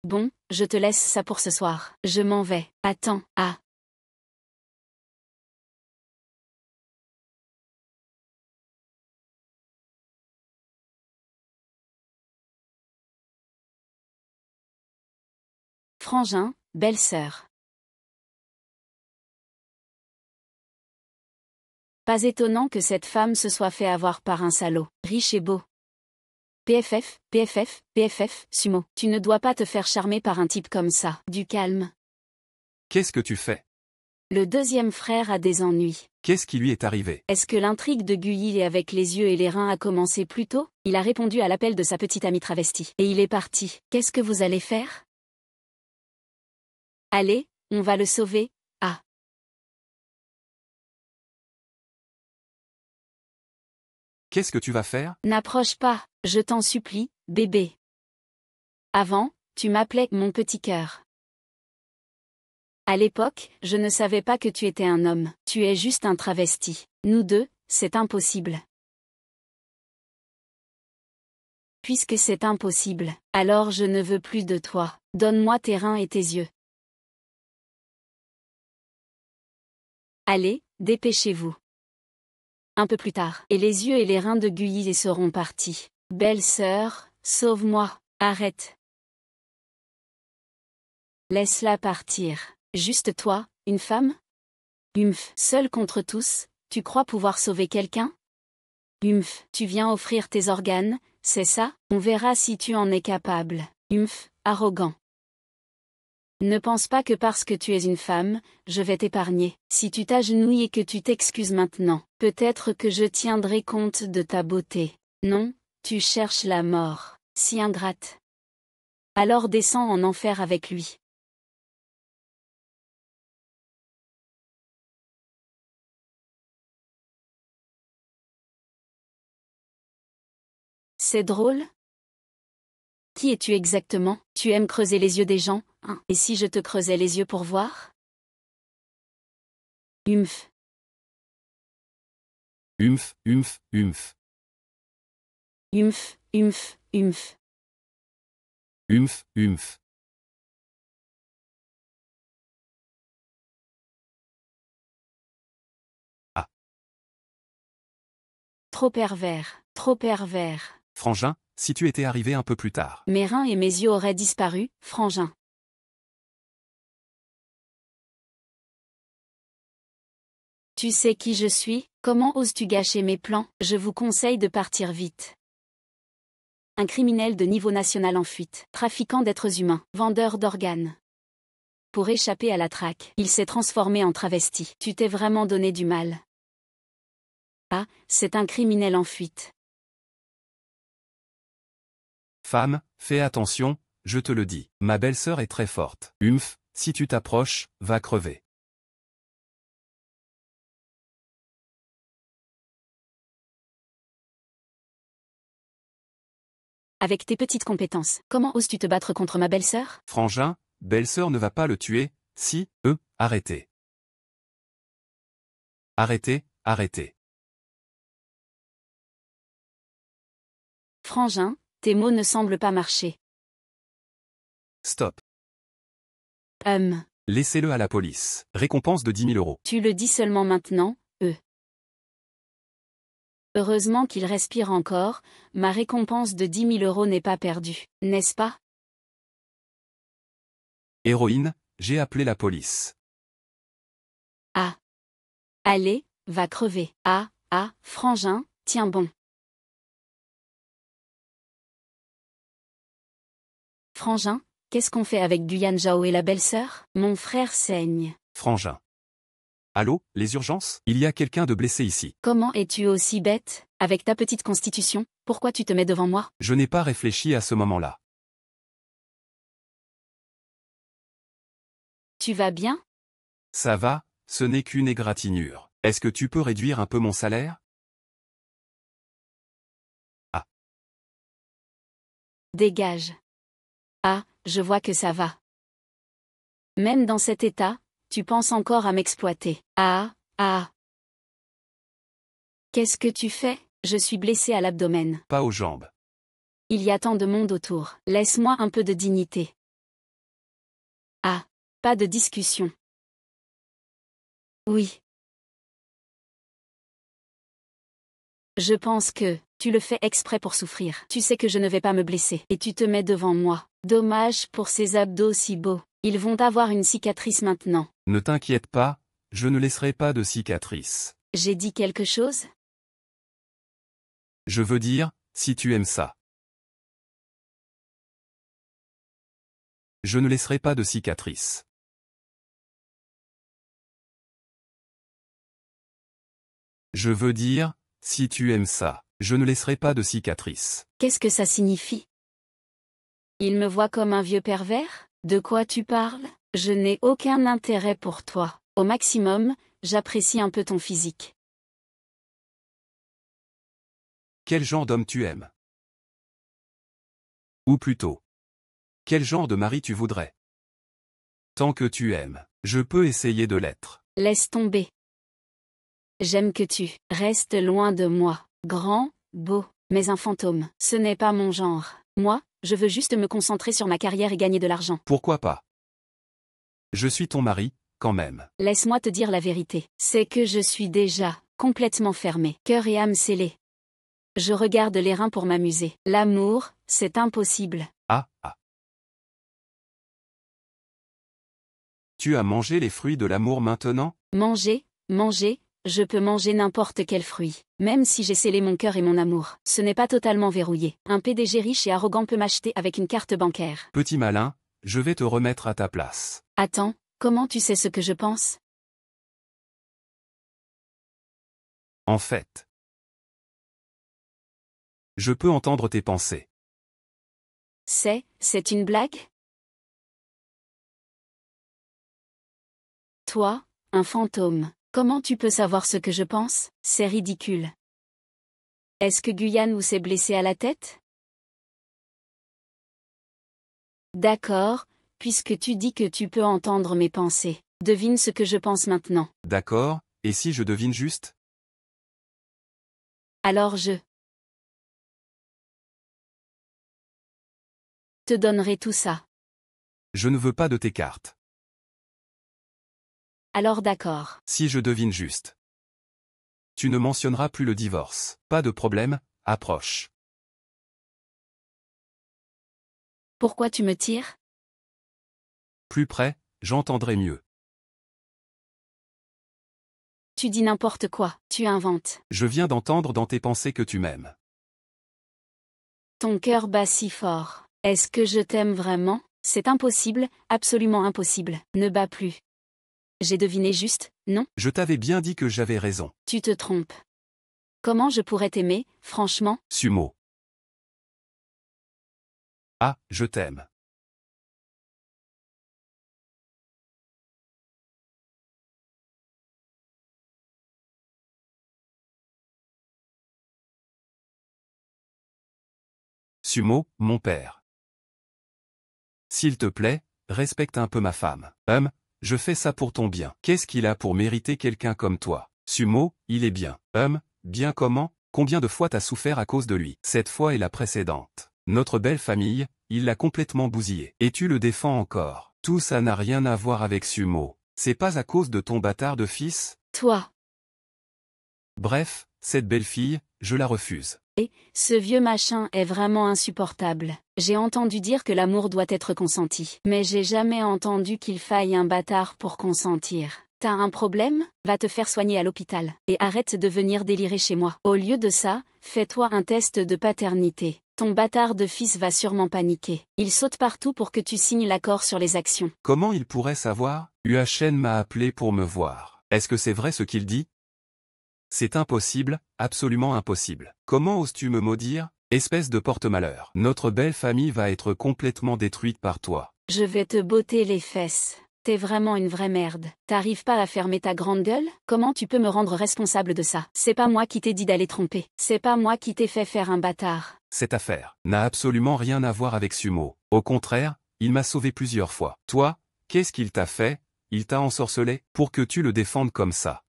Bon, je te laisse ça pour ce soir. Je m'en vais. Attends, ah. Frangin, belle-sœur. Pas étonnant que cette femme se soit fait avoir par un salaud, riche et beau. PFF, PFF, PFF, Sumo. Tu ne dois pas te faire charmer par un type comme ça. Du calme. Qu'est-ce que tu fais? Le deuxième frère a des ennuis. Qu'est-ce qui lui est arrivé? Est-ce que l'intrigue de Gulli avec les yeux et les reins a commencé plus tôt? Il a répondu à l'appel de sa petite amie travestie. Et il est parti. Qu'est-ce que vous allez faire? Allez, on va le sauver. Ah. Qu'est-ce que tu vas faire? N'approche pas, je t'en supplie, bébé. Avant, tu m'appelais mon petit cœur. À l'époque, je ne savais pas que tu étais un homme. Tu es juste un travesti. Nous deux, c'est impossible. Puisque c'est impossible, alors je ne veux plus de toi. Donne-moi tes reins et tes yeux. Allez, dépêchez-vous. Un peu plus tard, et les yeux et les reins de Gulli seront partis. Belle sœur, sauve-moi, arrête. Laisse-la partir. Juste toi, une femme? Seule contre tous, tu crois pouvoir sauver quelqu'un? Tu viens offrir tes organes, c'est ça? On verra si tu en es capable. Arrogant. Ne pense pas que parce que tu es une femme, je vais t'épargner. Si tu t'agenouilles et que tu t'excuses maintenant, peut-être que je tiendrai compte de ta beauté. Non, tu cherches la mort. Si ingrate. Alors descends en enfer avec lui. C'est drôle? Qui es-tu exactement? Tu aimes creuser les yeux des gens, hein? Et si je te creusais les yeux pour voir? Humph. Humph, humph, humph. Humph, humph, humph. Humph, humph. Ah. Trop pervers, trop pervers. Frangin, si tu étais arrivé un peu plus tard. Mes reins et mes yeux auraient disparu, frangin. Tu sais qui je suis? Comment oses-tu gâcher mes plans? Je vous conseille de partir vite. Un criminel de niveau national en fuite, trafiquant d'êtres humains, vendeur d'organes. Pour échapper à la traque, il s'est transformé en travesti. Tu t'es vraiment donné du mal. Ah, c'est un criminel en fuite. Femme, fais attention, je te le dis. Ma belle-sœur est très forte. Humph, si tu t'approches, va crever. Avec tes petites compétences, comment oses-tu te battre contre ma belle-sœur? Frangin, belle-sœur ne va pas le tuer, si, arrêtez. Arrêtez, arrêtez. Frangin, tes mots ne semblent pas marcher. Stop. Hum. Laissez-le à la police. Récompense de 10 000 €. Tu le dis seulement maintenant, Heureusement qu'il respire encore, ma récompense de 10 000 € n'est pas perdue, n'est-ce pas? Héroïne, j'ai appelé la police. Ah. Allez, va crever. Ah, frangin, tiens bon. Frangin, qu'est-ce qu'on fait avec Guyane Zhao et la belle-sœur? Mon frère saigne. Frangin. Allô, les urgences? Il y a quelqu'un de blessé ici. Comment es-tu aussi bête? Avec ta petite constitution, pourquoi tu te mets devant moi? Je n'ai pas réfléchi à ce moment-là. Tu vas bien? Ça va, ce n'est qu'une égratignure. Est-ce que tu peux réduire un peu mon salaire? Ah. Dégage. Ah, je vois que ça va. Même dans cet état, tu penses encore à m'exploiter. Ah. Qu'est-ce que tu fais? Je suis blessée à l'abdomen. Pas aux jambes. Il y a tant de monde autour. Laisse-moi un peu de dignité. Ah, pas de discussion. Oui. Je pense que tu le fais exprès pour souffrir. Tu sais que je ne vais pas me blesser. Et tu te mets devant moi. Dommage pour ces abdos si beaux. Ils vont avoir une cicatrice maintenant. Ne t'inquiète pas, je ne laisserai pas de cicatrice. J'ai dit quelque chose? Je veux dire, si tu aimes ça. Je ne laisserai pas de cicatrice. Je veux dire, si tu aimes ça, je ne laisserai pas de cicatrice. Qu'est-ce que ça signifie? Il me voit comme un vieux pervers? De quoi tu parles? Je n'ai aucun intérêt pour toi. Au maximum, j'apprécie un peu ton physique. Quel genre d'homme tu aimes? Ou plutôt, quel genre de mari tu voudrais? Tant que tu aimes, je peux essayer de l'être. Laisse tomber. J'aime que tu restes loin de moi. Grand, beau, mais un fantôme. Ce n'est pas mon genre. Moi, je veux juste me concentrer sur ma carrière et gagner de l'argent. Pourquoi pas? Je suis ton mari, quand même. Laisse-moi te dire la vérité. C'est que je suis déjà complètement fermée. Cœur et âme scellés. Je regarde les reins pour m'amuser. L'amour, c'est impossible. Ah. Tu as mangé les fruits de l'amour maintenant? Manger, je peux manger n'importe quel fruit. Même si j'ai scellé mon cœur et mon amour, ce n'est pas totalement verrouillé. Un PDG riche et arrogant peut m'acheter avec une carte bancaire. Petit malin, je vais te remettre à ta place. Attends, comment tu sais ce que je pense? En fait, je peux entendre tes pensées. C'est une blague? Toi, un fantôme. Comment tu peux savoir ce que je pense? C'est ridicule. Est-ce que Guyane vous s'est blessé à la tête? D'accord, puisque tu dis que tu peux entendre mes pensées. Devine ce que je pense maintenant. D'accord, et si je devine juste? Alors je te donnerai tout ça. Je ne veux pas de tes cartes. Alors d'accord. Si je devine juste. Tu ne mentionneras plus le divorce. Pas de problème, approche. Pourquoi tu me tires? Plus près, j'entendrai mieux. Tu dis n'importe quoi, tu inventes. Je viens d'entendre dans tes pensées que tu m'aimes. Ton cœur bat si fort. Est-ce que je t'aime vraiment? C'est impossible, absolument impossible. Ne bats plus. J'ai deviné juste, non? Je t'avais bien dit que j'avais raison. Tu te trompes. Comment je pourrais t'aimer, franchement? Sumo. Ah, je t'aime. Sumo, mon père. S'il te plaît, respecte un peu ma femme. Je fais ça pour ton bien. Qu'est-ce qu'il a pour mériter quelqu'un comme toi? Sumo, il est bien. Bien comment? Combien de fois t'as souffert à cause de lui? Cette fois et la précédente. Notre belle famille, il l'a complètement bousillé. Et tu le défends encore. Tout ça n'a rien à voir avec Sumo. C'est pas à cause de ton bâtard de fils? Toi. Bref, cette belle fille, je la refuse. Et, ce vieux machin est vraiment insupportable. J'ai entendu dire que l'amour doit être consenti. Mais j'ai jamais entendu qu'il faille un bâtard pour consentir. T'as un problème? Va te faire soigner à l'hôpital. Et arrête de venir délirer chez moi. Au lieu de ça, fais-toi un test de paternité. Ton bâtard de fils va sûrement paniquer. Il saute partout pour que tu signes l'accord sur les actions. Comment il pourrait savoir? UHN m'a appelé pour me voir. Est-ce que c'est vrai ce qu'il dit? C'est impossible, absolument impossible. Comment oses-tu me maudire, espèce de porte-malheur? Notre belle famille va être complètement détruite par toi. Je vais te botter les fesses. T'es vraiment une vraie merde. T'arrives pas à fermer ta grande gueule? Comment tu peux me rendre responsable de ça? C'est pas moi qui t'ai dit d'aller tromper. C'est pas moi qui t'ai fait faire un bâtard. Cette affaire n'a absolument rien à voir avec Sumo. Au contraire, il m'a sauvé plusieurs fois. Toi, qu'est-ce qu'il t'a fait? Il t'a ensorcelé pour que tu le défendes comme ça.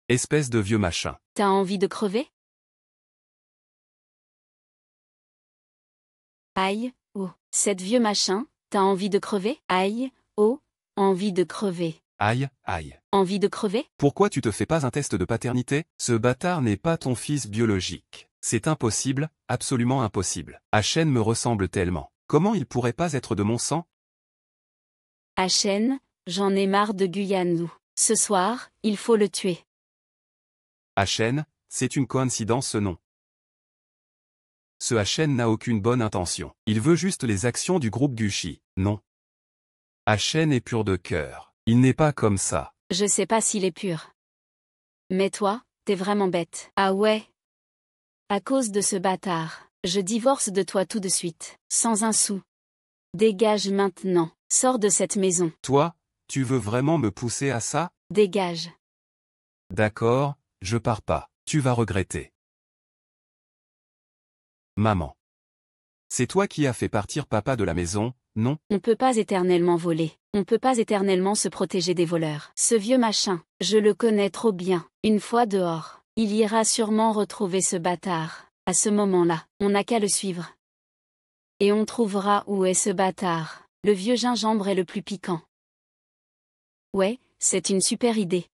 Espèce de vieux machin. T'as envie de crever? Aïe, oh. Cette vieux machin, t'as envie de crever? Aïe, oh, envie de crever. Aïe, aïe. Envie de crever? Pourquoi tu te fais pas un test de paternité? Ce bâtard n'est pas ton fils biologique. C'est impossible, absolument impossible. Achen me ressemble tellement. Comment il pourrait pas être de mon sang? Achen, j'en ai marre de Guyanou. Ce soir, il faut le tuer. Achen, c'est une coïncidence ce nom. Ce Achen n'a aucune bonne intention. Il veut juste les actions du groupe Gushi, non. Achen est pur de cœur. Il n'est pas comme ça. Je sais pas s'il est pur. Mais toi, t'es vraiment bête. Ah ouais? À cause de ce bâtard, je divorce de toi tout de suite, sans un sou. Dégage maintenant, sors de cette maison. Toi, tu veux vraiment me pousser à ça? Dégage. D'accord, je pars pas. Tu vas regretter. Maman. C'est toi qui as fait partir papa de la maison, non? On peut pas éternellement voler. On peut pas éternellement se protéger des voleurs. Ce vieux machin, je le connais trop bien. Une fois dehors, il ira sûrement retrouver ce bâtard. À ce moment-là, on n'a qu'à le suivre. Et on trouvera où est ce bâtard. Le vieux gingembre est le plus piquant. Ouais, c'est une super idée.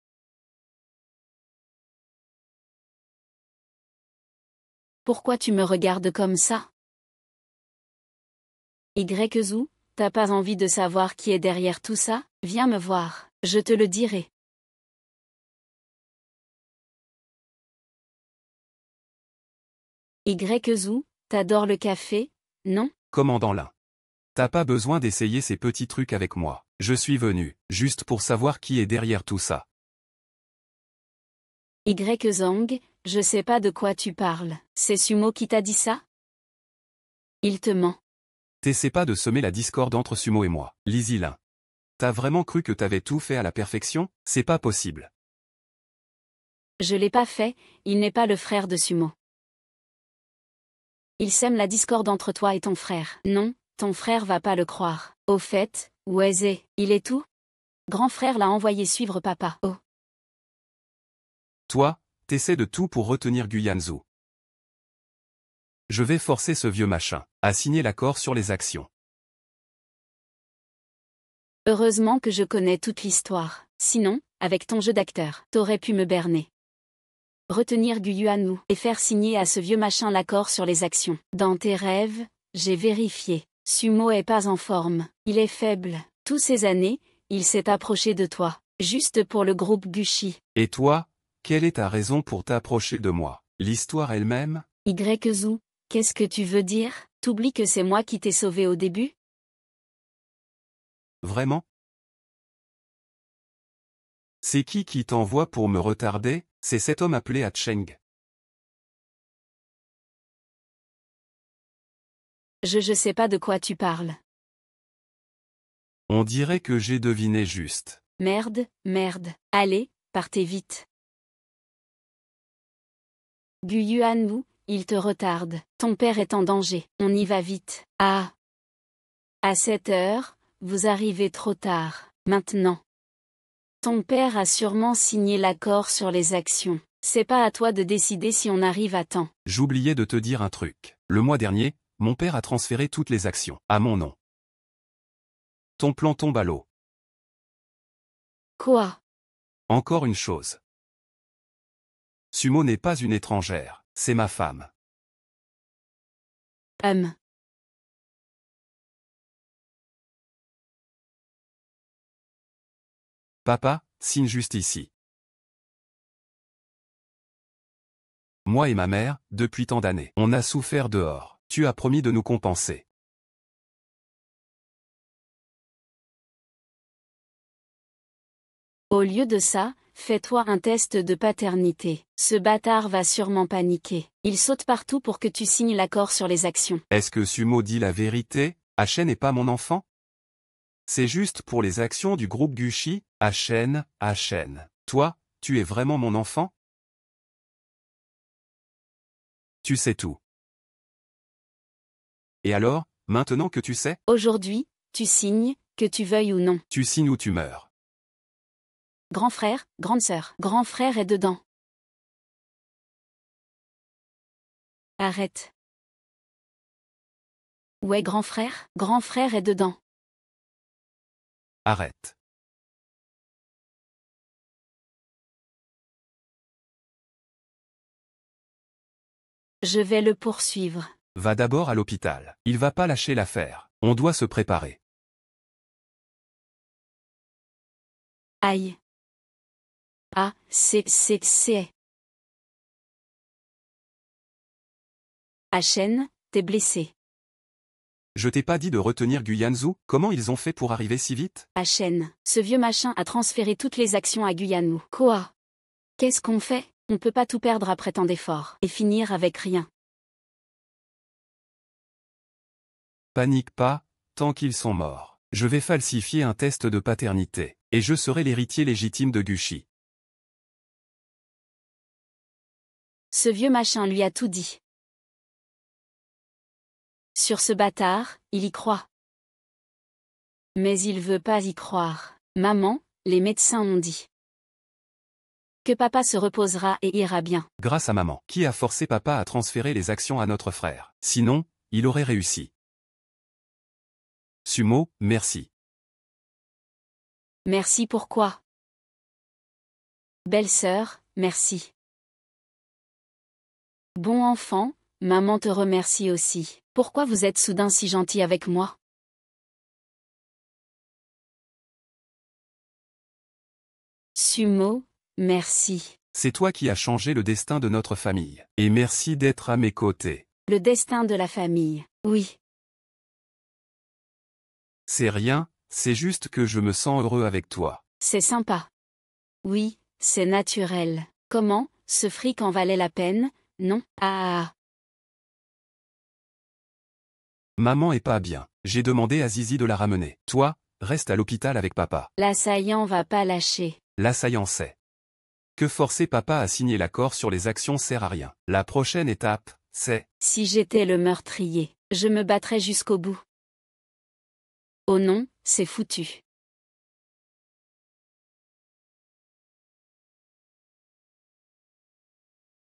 Pourquoi tu me regardes comme ça? Zou, t'as pas envie de savoir qui est derrière tout ça? Viens me voir, je te le dirai. Zou, t'adores le café, non? Commandant Lin. T'as pas besoin d'essayer ces petits trucs avec moi. Je suis venu, juste pour savoir qui est derrière tout ça. Zong, je sais pas de quoi tu parles. C'est Sumo qui t'a dit ça? Il te ment. T'essaies pas de semer la discorde entre Sumo et moi, Lizzie Lin. T'as vraiment cru que t'avais tout fait à la perfection? C'est pas possible. Je l'ai pas fait, il n'est pas le frère de Sumo. Il sème la discorde entre toi et ton frère. Non, ton frère va pas le croire. Au fait, où est-ce? Il est où? Grand frère l'a envoyé suivre papa. Oh. Toi, t'essaies de tout pour retenir Guyanzhou. Je vais forcer ce vieux machin à signer l'accord sur les actions. Heureusement que je connais toute l'histoire. Sinon, avec ton jeu d'acteur, t'aurais pu me berner. Retenir Guyanou et faire signer à ce vieux machin l'accord sur les actions. Dans tes rêves, j'ai vérifié. Sumo est pas en forme. Il est faible. Tous ces années, il s'est approché de toi. Juste pour le groupe Gushi. Et toi, quelle est ta raison pour t'approcher de moi? L'histoire elle-même? Zou, qu'est-ce que tu veux dire? T'oublies que c'est moi qui t'ai sauvé au début? Vraiment? C'est qui t'envoie pour me retarder? C'est cet homme appelé Hatcheng. Je sais pas de quoi tu parles. On dirait que j'ai deviné juste. Merde, merde. Allez, partez vite. Guyanou, il te retarde. Ton père est en danger. On y va vite. Ah. À 7 heures, vous arrivez trop tard. Maintenant. Ton père a sûrement signé l'accord sur les actions. C'est pas à toi de décider si on arrive à temps. J'oubliais de te dire un truc. Le mois dernier, mon père a transféré toutes les actions à mon nom. Ton plan tombe à l'eau. Quoi? Encore une chose. Sumo n'est pas une étrangère, c'est ma femme. Papa, signe juste ici. Moi et ma mère, depuis tant d'années, on a souffert dehors. Tu as promis de nous compenser. Au lieu de ça, fais-toi un test de paternité. Ce bâtard va sûrement paniquer. Il saute partout pour que tu signes l'accord sur les actions. Est-ce que Sumo dit la vérité? Achen n'est pas mon enfant? C'est juste pour les actions du groupe Gushi, Achen. Toi, tu es vraiment mon enfant? Tu sais tout. Et alors, maintenant que tu sais? Aujourd'hui, tu signes, que tu veuilles ou non. Tu signes ou tu meurs. Grand frère, grande sœur. Grand frère est dedans. Arrête. Ouais, grand frère? Grand frère est dedans. Arrête. Je vais le poursuivre. Va d'abord à l'hôpital. Il va pas lâcher l'affaire. On doit se préparer. Aïe. Ah, c'est. Achen, t'es blessé. Je t'ai pas dit de retenir Guyanzhou? Comment ils ont fait pour arriver si vite? Achen, ce vieux machin a transféré toutes les actions à Guyanou. Quoi? Qu'est-ce qu'on fait? On peut pas tout perdre après tant d'efforts. Et finir avec rien. Panique pas, tant qu'ils sont morts. Je vais falsifier un test de paternité, et je serai l'héritier légitime de Gushi. Ce vieux machin lui a tout dit. Sur ce bâtard, il y croit. Mais il veut pas y croire. Maman, les médecins ont dit que papa se reposera et ira bien. Grâce à maman, qui a forcé papa à transférer les actions à notre frère. Sinon, il aurait réussi. Sumo, merci. Merci pourquoi? Belle-sœur, merci. Bon enfant, maman te remercie aussi. Pourquoi vous êtes soudain si gentil avec moi? Sumo, merci. C'est toi qui as changé le destin de notre famille. Et merci d'être à mes côtés. Le destin de la famille, oui. C'est rien, c'est juste que je me sens heureux avec toi. C'est sympa. Oui, c'est naturel. Comment, ce fric en valait la peine, non? Ah. Maman est pas bien. J'ai demandé à Zizi de la ramener. Toi, reste à l'hôpital avec papa. L'assaillant va pas lâcher. L'assaillant sait que forcer papa à signer l'accord sur les actions sert à rien. La prochaine étape, c'est... Si j'étais le meurtrier, je me battrais jusqu'au bout. Oh non, c'est foutu.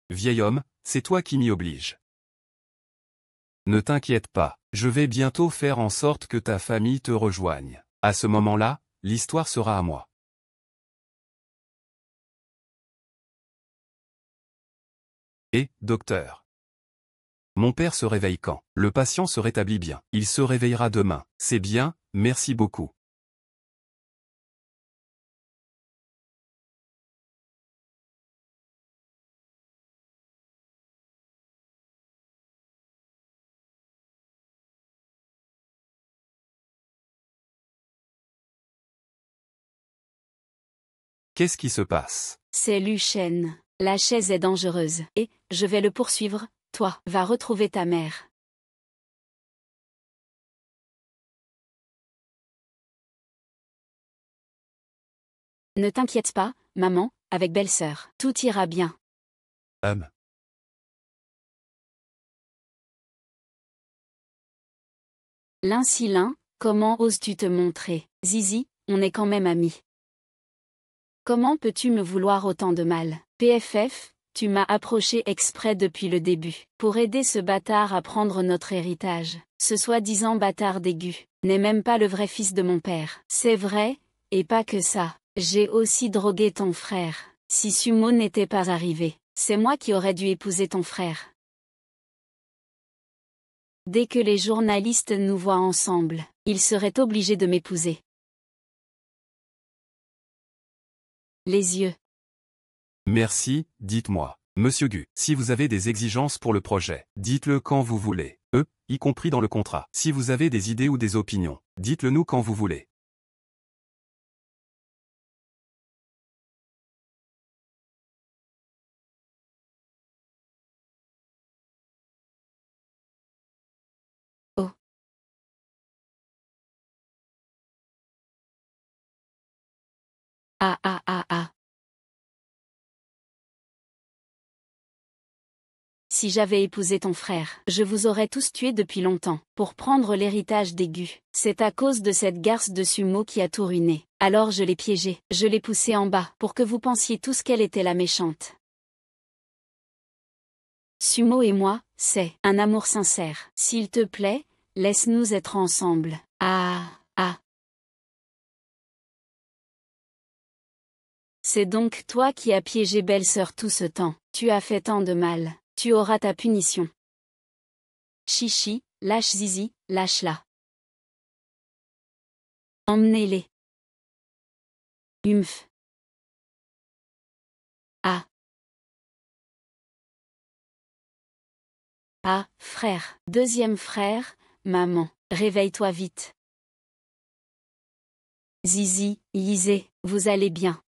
Vieil homme, c'est toi qui m'y oblige. Ne t'inquiète pas, je vais bientôt faire en sorte que ta famille te rejoigne. À ce moment-là, l'histoire sera à moi. Et, docteur. Mon père se réveille quand? Le patient se rétablit bien. Il se réveillera demain. C'est bien, merci beaucoup. Qu'est-ce qui se passe? C'est Luchen. La chaise est dangereuse. Et, je vais le poursuivre, toi, va retrouver ta mère. Ne t'inquiète pas, maman, avec belle-sœur. Tout ira bien. L'un, comment oses-tu te montrer? Zizi, on est quand même amis. Comment peux-tu me vouloir autant de mal? PFF, tu m'as approché exprès depuis le début, pour aider ce bâtard à prendre notre héritage. Ce soi-disant bâtard d'aigu, n'est même pas le vrai fils de mon père. C'est vrai, et pas que ça. J'ai aussi drogué ton frère. Si Sumo n'était pas arrivé, c'est moi qui aurais dû épouser ton frère. Dès que les journalistes nous voient ensemble, ils seraient obligés de m'épouser. Les yeux. Merci, dites-moi. Monsieur Gu, si vous avez des exigences pour le projet, dites-le quand vous voulez. Y compris dans le contrat. Si vous avez des idées ou des opinions, dites-le nous quand vous voulez. Oh. Ah. si j'avais épousé ton frère, je vous aurais tous tués depuis longtemps, pour prendre l'héritage des Gu. C'est à cause de cette garce de Sumo qui a tout ruiné. Alors je l'ai piégée, je l'ai poussée en bas, pour que vous pensiez tous qu'elle était la méchante. Sumo et moi, c'est un amour sincère. S'il te plaît, laisse-nous être ensemble. Ah. C'est donc toi qui as piégé belle-sœur tout ce temps. Tu as fait tant de mal. Tu auras ta punition. Chichi, lâche Zizi, lâche-la. Emmenez-les. Humph. Ah. Ah, frère. Deuxième frère, maman. Réveille-toi vite. Zizi, Yizé, vous allez bien.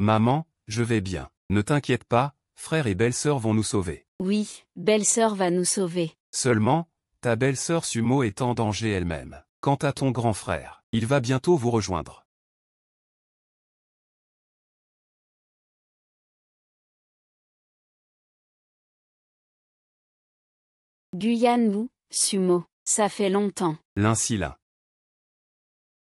Maman, je vais bien. Ne t'inquiète pas, frère et belle-sœur vont nous sauver. Oui, belle-sœur va nous sauver. Seulement, ta belle-sœur Sumo est en danger elle-même. Quant à ton grand frère, il va bientôt vous rejoindre. Guyane Sumo, ça fait longtemps. L'insilin.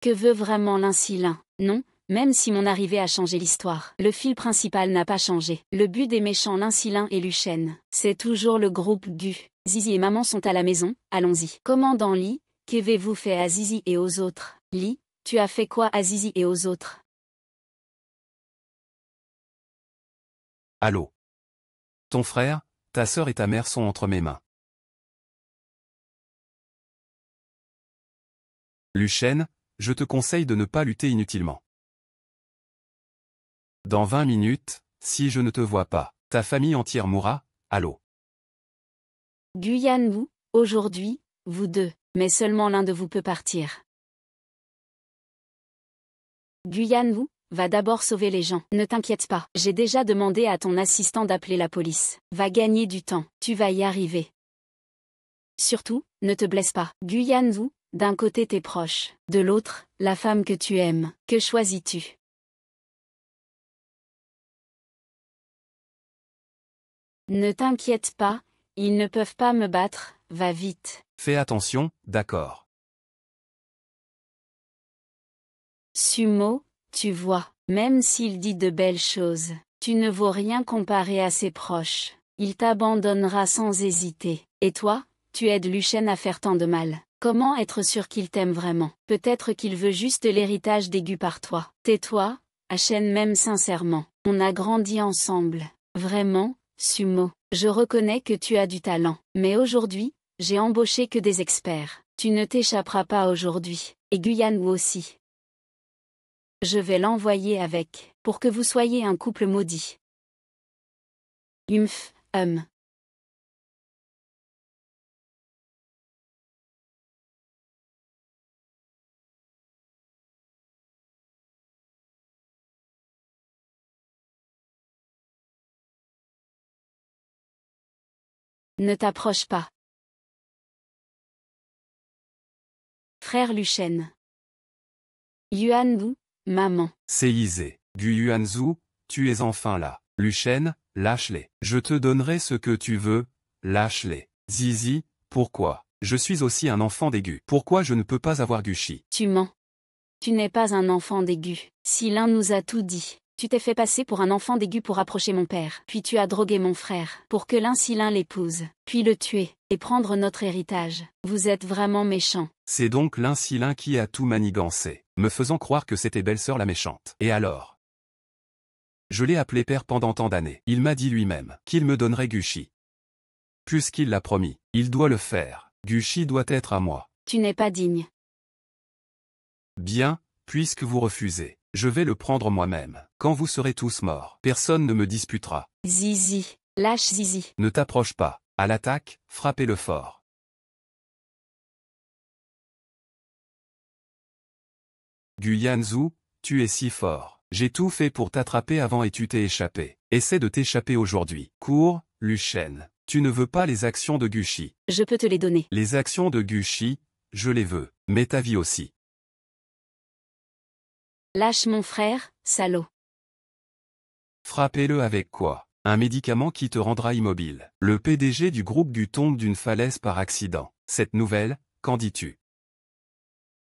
Que veut vraiment l'insilin? Non, même si mon arrivée a changé l'histoire, le fil principal n'a pas changé. Le but des méchants l'insilin et Luchen, c'est toujours le groupe Gu. Zizi et maman sont à la maison, allons-y. Commandant Li, qu'avez-vous fait à Zizi et aux autres? Li, tu as fait quoi à Zizi et aux autres? Allô. Ton frère, ta sœur et ta mère sont entre mes mains. Luchen, je te conseille de ne pas lutter inutilement. Dans 20 minutes, si je ne te vois pas, ta famille entière mourra, allô. Guyane aujourd'hui, vous deux, mais seulement l'un de vous peut partir. Guyane va d'abord sauver les gens. Ne t'inquiète pas, j'ai déjà demandé à ton assistant d'appeler la police. Va gagner du temps, tu vas y arriver. Surtout, ne te blesse pas. Guyane d'un côté tes proches, de l'autre, la femme que tu aimes. Que choisis-tu? Ne t'inquiète pas, ils ne peuvent pas me battre, va vite. Fais attention, d'accord. Sumo, tu vois, même s'il dit de belles choses, tu ne vaux rien comparé à ses proches. Il t'abandonnera sans hésiter. Et toi, tu aides Luchen à faire tant de mal. Comment être sûr qu'il t'aime vraiment? Peut-être qu'il veut juste l'héritage d'aigu par toi. Tais-toi, Hachen m'aime sincèrement. On a grandi ensemble. Vraiment, Sumo, je reconnais que tu as du talent. Mais aujourd'hui, j'ai embauché que des experts. Tu ne t'échapperas pas aujourd'hui. Et Guyane aussi. Je vais l'envoyer avec, pour que vous soyez un couple maudit. Humph. Ne t'approche pas. Frère Luchen. Yuan maman. C'est Isé. Gu Yuanzu, tu es enfin là. Luchen, lâche-les. Je te donnerai ce que tu veux, lâche-les. Zizi, pourquoi? Je suis aussi un enfant d'aigu. Pourquoi je ne peux pas avoir Gushi? Tu mens. Tu n'es pas un enfant d'aigu. Si l'un nous a tout dit. Tu t'es fait passer pour un enfant d'aigu pour approcher mon père. Puis tu as drogué mon frère, pour que l'un si l'un l'épouse. Puis le tuer, et prendre notre héritage. Vous êtes vraiment méchants. C'est donc l'insilin qui a tout manigancé, me faisant croire que c'était belle-sœur la méchante. Et alors? Je l'ai appelé père pendant tant d'années. Il m'a dit lui-même qu'il me donnerait Gushi. Puisqu'il l'a promis, il doit le faire. Gushi doit être à moi. Tu n'es pas digne. Bien, puisque vous refusez, je vais le prendre moi-même. Quand vous serez tous morts, personne ne me disputera. Zizi, lâche Zizi. Ne t'approche pas. À l'attaque, frappez-le fort. Guyanzu, tu es si fort. J'ai tout fait pour t'attraper avant et tu t'es échappé. Essaie de t'échapper aujourd'hui. Cours, Luchen. Tu ne veux pas les actions de Gushi. Je peux te les donner. Les actions de Gushi, je les veux, mais ta vie aussi. Lâche mon frère, salaud. Frappez-le avec quoi? Un médicament qui te rendra immobile. Le PDG du groupe Gu tombe d'une falaise par accident. Cette nouvelle, qu'en dis-tu?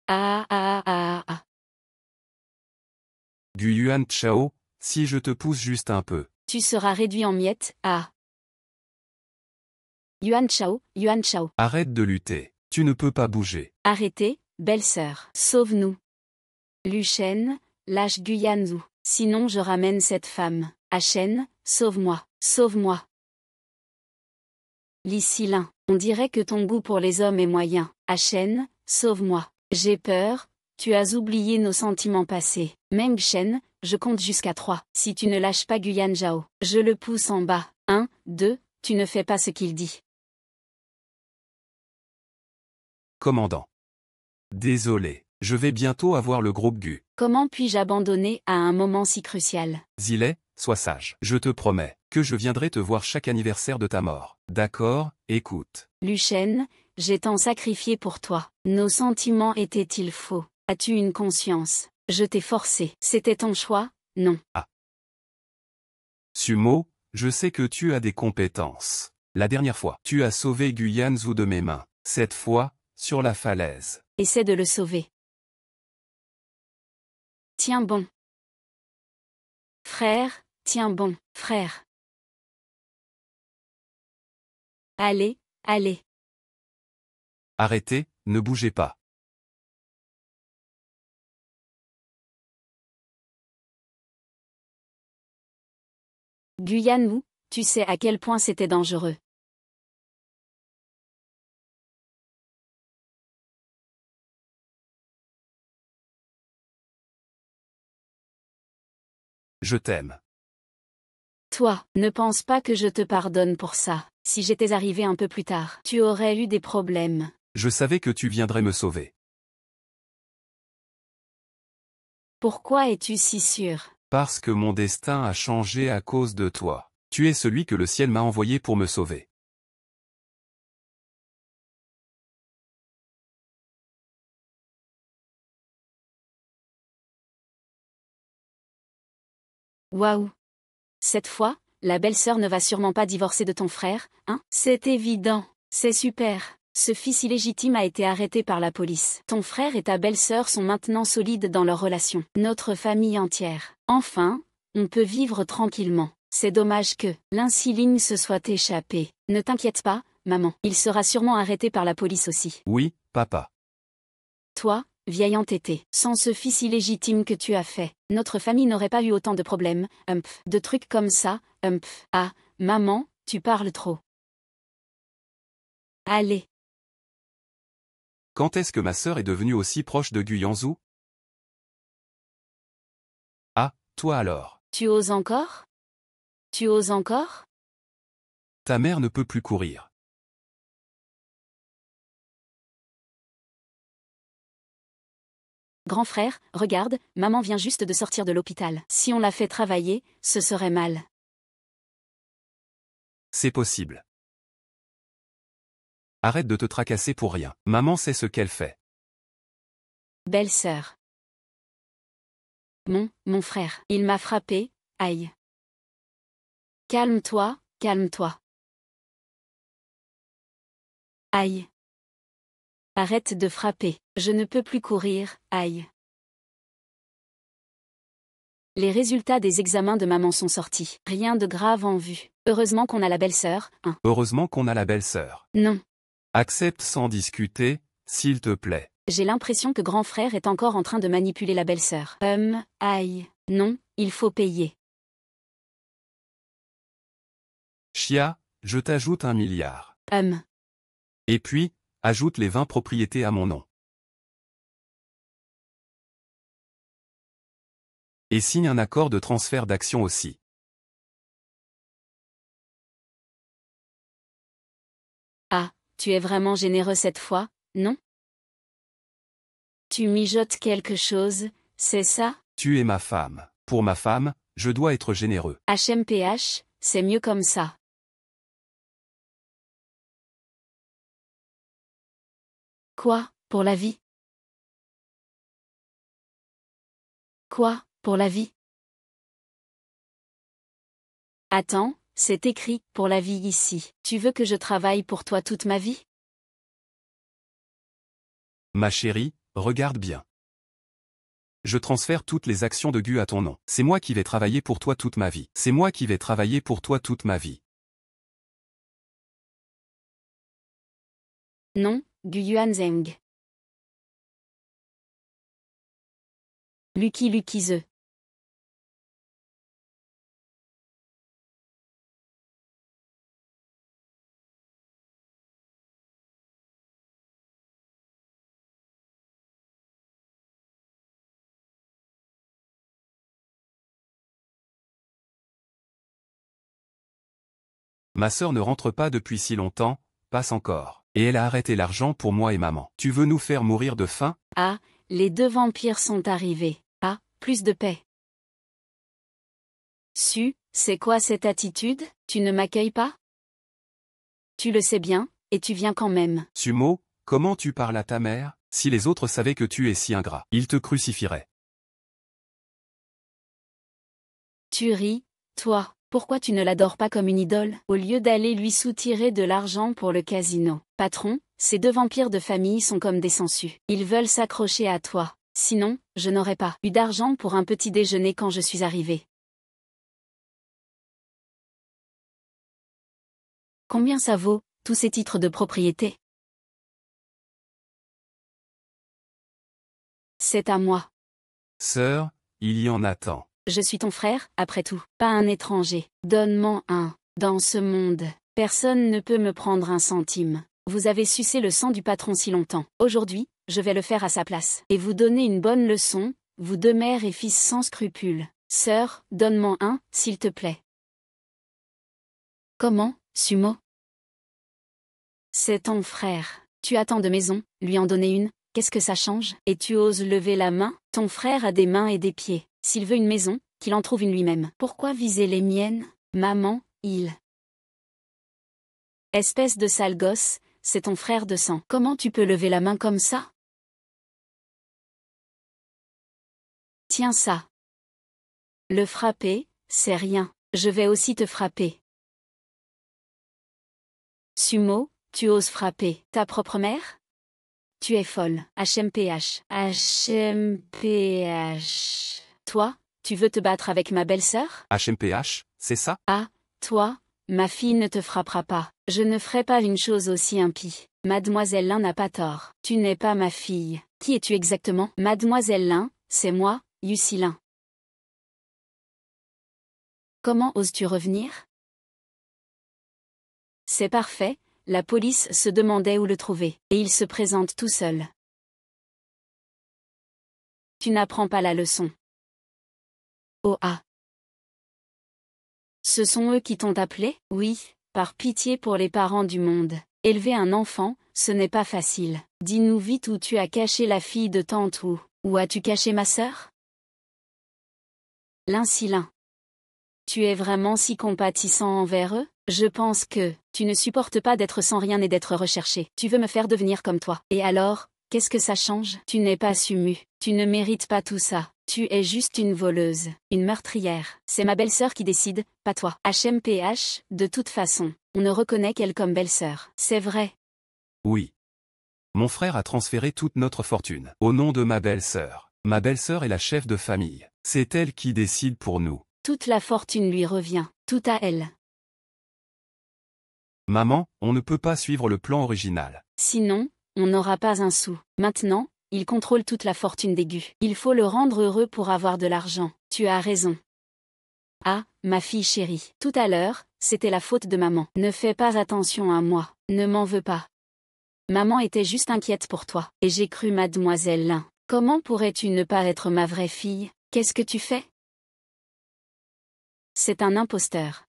Ah ah ah ah. Gu Yuan Chao, si je te pousse juste un peu. Tu seras réduit en miettes, ah. Yuan Chao, Yuan Chao. Arrête de lutter. Tu ne peux pas bouger. Arrêtez, belle-sœur. Sauve-nous. Lu Shen, lâche Guyanzhou. Sinon je ramène cette femme. À Shen, sauve-moi, sauve-moi. Li Silin, on dirait que ton goût pour les hommes est moyen. À Shen, sauve-moi. J'ai peur, tu as oublié nos sentiments passés. Meng Shen, je compte jusqu'à 3. Si tu ne lâches pas Guyan Zhao, je le pousse en bas. 1, 2, tu ne fais pas ce qu'il dit. Commandant. Désolé, je vais bientôt avoir le groupe Gu. Comment puis-je abandonner à un moment si crucial? Zilet, sois sage. Je te promets que je viendrai te voir chaque anniversaire de ta mort. D'accord, écoute. Lu Shen, j'ai tant sacrifié pour toi. Nos sentiments étaient-ils faux? As-tu une conscience? Je t'ai forcé. C'était ton choix, non? Ah. Sumo, je sais que tu as des compétences. La dernière fois, tu as sauvé Guyanzhou de mes mains. Cette fois, sur la falaise. Essaie de le sauver. Tiens bon. Frère, tiens bon, frère. Allez, allez. Arrêtez, ne bougez pas. Guyanwu, tu sais à quel point c'était dangereux. Je t'aime. Toi, ne pense pas que je te pardonne pour ça. Si j'étais arrivé un peu plus tard, tu aurais eu des problèmes. Je savais que tu viendrais me sauver. Pourquoi es-tu si sûr? Parce que mon destin a changé à cause de toi. Tu es celui que le ciel m'a envoyé pour me sauver. Waouh! Cette fois, la belle-sœur ne va sûrement pas divorcer de ton frère, hein? C'est évident. C'est super. Ce fils illégitime a été arrêté par la police. Ton frère et ta belle-sœur sont maintenant solides dans leur relation. Notre famille entière. Enfin, on peut vivre tranquillement. C'est dommage que l'insuline se soit échappée. Ne t'inquiète pas, maman. Il sera sûrement arrêté par la police aussi. Oui, papa. Toi, vieil entêté, sans ce fils illégitime que tu as fait, notre famille n'aurait pas eu autant de problèmes, de trucs comme ça, Ah, maman, tu parles trop. Allez. Quand est-ce que ma sœur est devenue aussi proche de Guyanzhou? Ah, toi alors. Tu oses encore? Tu oses encore? Ta mère ne peut plus courir. Grand frère, regarde, maman vient juste de sortir de l'hôpital. Si on la fait travailler, ce serait mal. C'est possible. Arrête de te tracasser pour rien. Maman sait ce qu'elle fait. Belle-sœur. Mon frère, il m'a frappé, aïe. Calme-toi, calme-toi. Aïe. Arrête de frapper, je ne peux plus courir, aïe. Les résultats des examens de maman sont sortis. Rien de grave en vue. Heureusement qu'on a la belle-sœur, hein. Heureusement qu'on a la belle-sœur. Non. Accepte sans discuter, s'il te plaît. J'ai l'impression que grand frère est encore en train de manipuler la belle-sœur. Aïe. Non, il faut payer. Chia, je t'ajoute 1 milliard. Et puis, ajoute les 20 propriétés à mon nom. Et signe un accord de transfert d'actions aussi. Ah, tu es vraiment généreux cette fois, non? Tu mijotes quelque chose, c'est ça? Tu es ma femme. Pour ma femme, je dois être généreux. HMPH, c'est mieux comme ça. Quoi, pour la vie? Quoi, pour la vie? Attends, c'est écrit, pour la vie ici. Tu veux que je travaille pour toi toute ma vie? Ma chérie, regarde bien. Je transfère toutes les actions de Gu à ton nom. C'est moi qui vais travailler pour toi toute ma vie. C'est moi qui vais travailler pour toi toute ma vie. Non, Gu Yuanzheng. Lucky Lucky The. Ma sœur ne rentre pas depuis si longtemps, passe encore. Et elle a arrêté l'argent pour moi et maman. Tu veux nous faire mourir de faim? Ah, les deux vampires sont arrivés. Ah, plus de paix. C'est quoi cette attitude? Tu ne m'accueilles pas? Tu le sais bien, et tu viens quand même. Sumo, comment tu parles à ta mère? Si les autres savaient que tu es si ingrat, ils te crucifieraient. Tu ris, toi, pourquoi tu ne l'adores pas comme une idole, au lieu d'aller lui soutirer de l'argent pour le casino? Patron, ces deux vampires de famille sont comme des sangsues. Ils veulent s'accrocher à toi. Sinon, je n'aurais pas eu d'argent pour un petit déjeuner quand je suis arrivé. Combien ça vaut, tous ces titres de propriété? C'est à moi. Sœur, il y en a tant. Je suis ton frère, après tout, pas un étranger. Donne-moi un. Dans ce monde, personne ne peut me prendre un centime. Vous avez sucé le sang du patron si longtemps. Aujourd'hui, je vais le faire à sa place. Et vous donner une bonne leçon, vous deux mères et fils sans scrupules. Sœur, donne-moi un, s'il te plaît. Comment, Sumo? C'est ton frère. Tu attends de maison, lui en donner une, qu'est-ce que ça change? Et tu oses lever la main? Ton frère a des mains et des pieds. S'il veut une maison, qu'il en trouve une lui-même. Pourquoi viser les miennes? Maman, Espèce de sale gosse, c'est ton frère de sang. Comment tu peux lever la main comme ça? Tiens ça. Le frapper, c'est rien. Je vais aussi te frapper. Sumo, tu oses frapper ta propre mère? Tu es folle. HMPH. HMPH. Toi, tu veux te battre avec ma belle-sœur? HMPH, c'est ça? Ah, toi, ma fille ne te frappera pas. Je ne ferai pas une chose aussi impie. Mademoiselle Lin n'a pas tort. Tu n'es pas ma fille. Qui es-tu exactement? Mademoiselle Lin, c'est moi, Yusi Lin. Comment oses-tu revenir? C'est parfait, la police se demandait où le trouver, et il se présente tout seul. Tu n'apprends pas la leçon. Oh ah. Ce sont eux qui t'ont appelé? Oui, par pitié pour les parents du monde. Élever un enfant, ce n'est pas facile. Dis-nous vite où tu as caché la fille de tante ou où as-tu caché ma sœur? L'Incilin. Tu es vraiment si compatissant envers eux? Je pense que tu ne supportes pas d'être sans rien et d'être recherché. Tu veux me faire devenir comme toi. Et alors, qu'est-ce que ça change? Tu n'es pas Sumu. Tu ne mérites pas tout ça. Tu es juste une voleuse, une meurtrière. C'est ma belle-sœur qui décide, pas toi. HMPH, de toute façon, on ne reconnaît qu'elle comme belle-sœur. C'est vrai. Oui. Mon frère a transféré toute notre fortune au nom de ma belle-sœur. Ma belle-sœur est la chef de famille. C'est elle qui décide pour nous. Toute la fortune lui revient, tout à elle. Maman, on ne peut pas suivre le plan original. Sinon, on n'aura pas un sou. Maintenant, il contrôle toute la fortune d'Aigu. Il faut le rendre heureux pour avoir de l'argent. Tu as raison. Ah, ma fille chérie. Tout à l'heure, c'était la faute de maman. Ne fais pas attention à moi. Ne m'en veux pas. Maman était juste inquiète pour toi. Et j'ai cru mademoiselle Lin. Comment pourrais-tu ne pas être ma vraie fille? Qu'est-ce que tu fais? C'est un imposteur.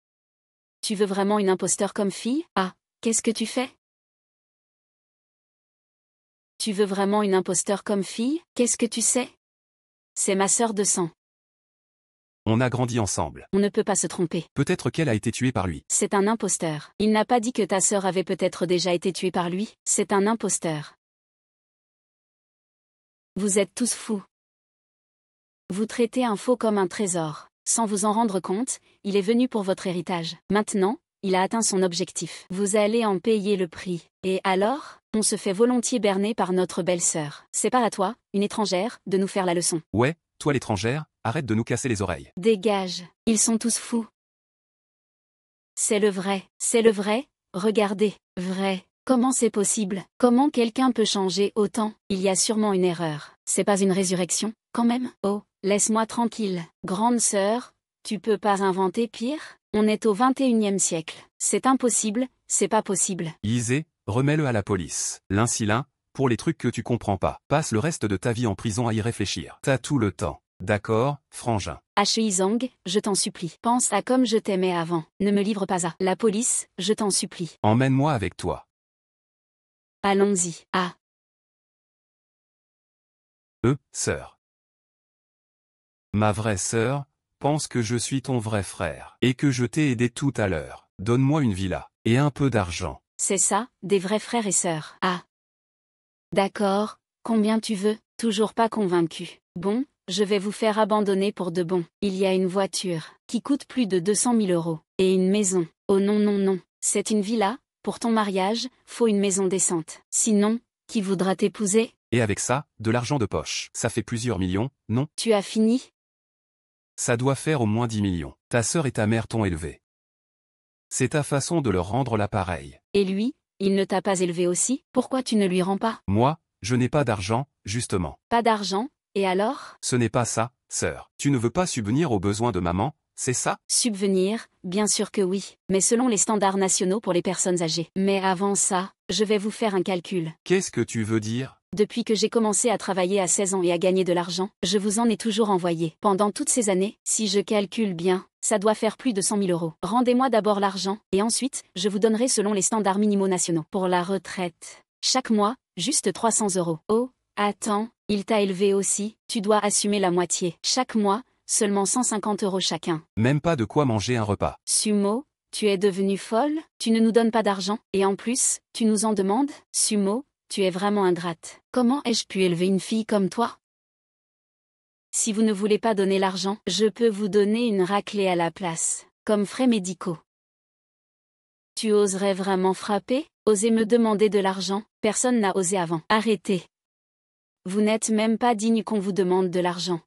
Tu veux vraiment une imposteur comme fille? Ah, qu'est-ce que tu fais? Tu veux vraiment une imposteur comme fille? Qu'est-ce que tu sais? C'est ma sœur de sang. On a grandi ensemble. On ne peut pas se tromper. Peut-être qu'elle a été tuée par lui. C'est un imposteur. Il n'a pas dit que ta sœur avait peut-être déjà été tuée par lui. C'est un imposteur. Vous êtes tous fous. Vous traitez un faux comme un trésor. sans vous en rendre compte, il est venu pour votre héritage. Maintenant, il a atteint son objectif. Vous allez en payer le prix. Et alors, on se fait volontiers berner par notre belle-sœur. C'est pas à toi, une étrangère, de nous faire la leçon. Ouais, toi l'étrangère, arrête de nous casser les oreilles. Dégage, ils sont tous fous. C'est le vrai, regardez, vrai. Comment c'est possible? Comment quelqu'un peut changer autant? Il y a sûrement une erreur. C'est pas une résurrection, quand même? Oh, laisse-moi tranquille. Grande sœur, tu peux pas inventer pire? On est au 21e siècle. C'est impossible, c'est pas possible. Isée, remets-le à la police. L'incilin, pour les trucs que tu comprends pas. Passe le reste de ta vie en prison à y réfléchir. T'as tout le temps. D'accord, frangin. Zhang, je t'en supplie. Pense à comme je t'aimais avant. Ne me livre pas à la police, je t'en supplie. Emmène-moi avec toi. Allons-y. Ah. Sœur. Ma vraie sœur, pense que je suis ton vrai frère, et que je t'ai aidé tout à l'heure. Donne-moi une villa, et un peu d'argent. C'est ça, des vrais frères et sœurs. Ah. D'accord, combien tu veux? Toujours pas convaincu. Bon, je vais vous faire abandonner pour de bon. Il y a une voiture, qui coûte plus de 200 000 €. Et une maison. Oh non non non, c'est une villa, pour ton mariage, faut une maison décente. Sinon, qui voudra t'épouser? Et avec ça, de l'argent de poche. Ça fait plusieurs millions, non? Tu as fini? Ça doit faire au moins 10 millions. Ta sœur et ta mère t'ont élevé. C'est ta façon de leur rendre l'appareil. Et lui, il ne t'a pas élevé aussi? Pourquoi tu ne lui rends pas? Moi, je n'ai pas d'argent, justement. Pas d'argent? Et alors? Ce n'est pas ça, sœur. Tu ne veux pas subvenir aux besoins de maman, c'est ça? Subvenir, bien sûr que oui, mais selon les standards nationaux pour les personnes âgées. Mais avant ça, je vais vous faire un calcul. Qu'est-ce que tu veux dire? Depuis que j'ai commencé à travailler à 16 ans et à gagner de l'argent, je vous en ai toujours envoyé. Pendant toutes ces années, si je calcule bien, ça doit faire plus de 100 000 €. Rendez-moi d'abord l'argent, et ensuite, je vous donnerai selon les standards minimaux nationaux. Pour la retraite. Chaque mois, juste 300 €. Oh, attends, il t'a élevé aussi, tu dois assumer la moitié. Chaque mois, seulement 150 € chacun. Même pas de quoi manger un repas. Sumo, tu es devenue folle? Tu ne nous donnes pas d'argent, et en plus, tu nous en demandes? Sumo, tu es vraiment ingrate. Comment ai-je pu élever une fille comme toi? Si vous ne voulez pas donner l'argent, je peux vous donner une raclée à la place, comme frais médicaux. Tu oserais vraiment frapper? Oser me demander de l'argent? Personne n'a osé avant. Arrêtez. Vous n'êtes même pas digne qu'on vous demande de l'argent.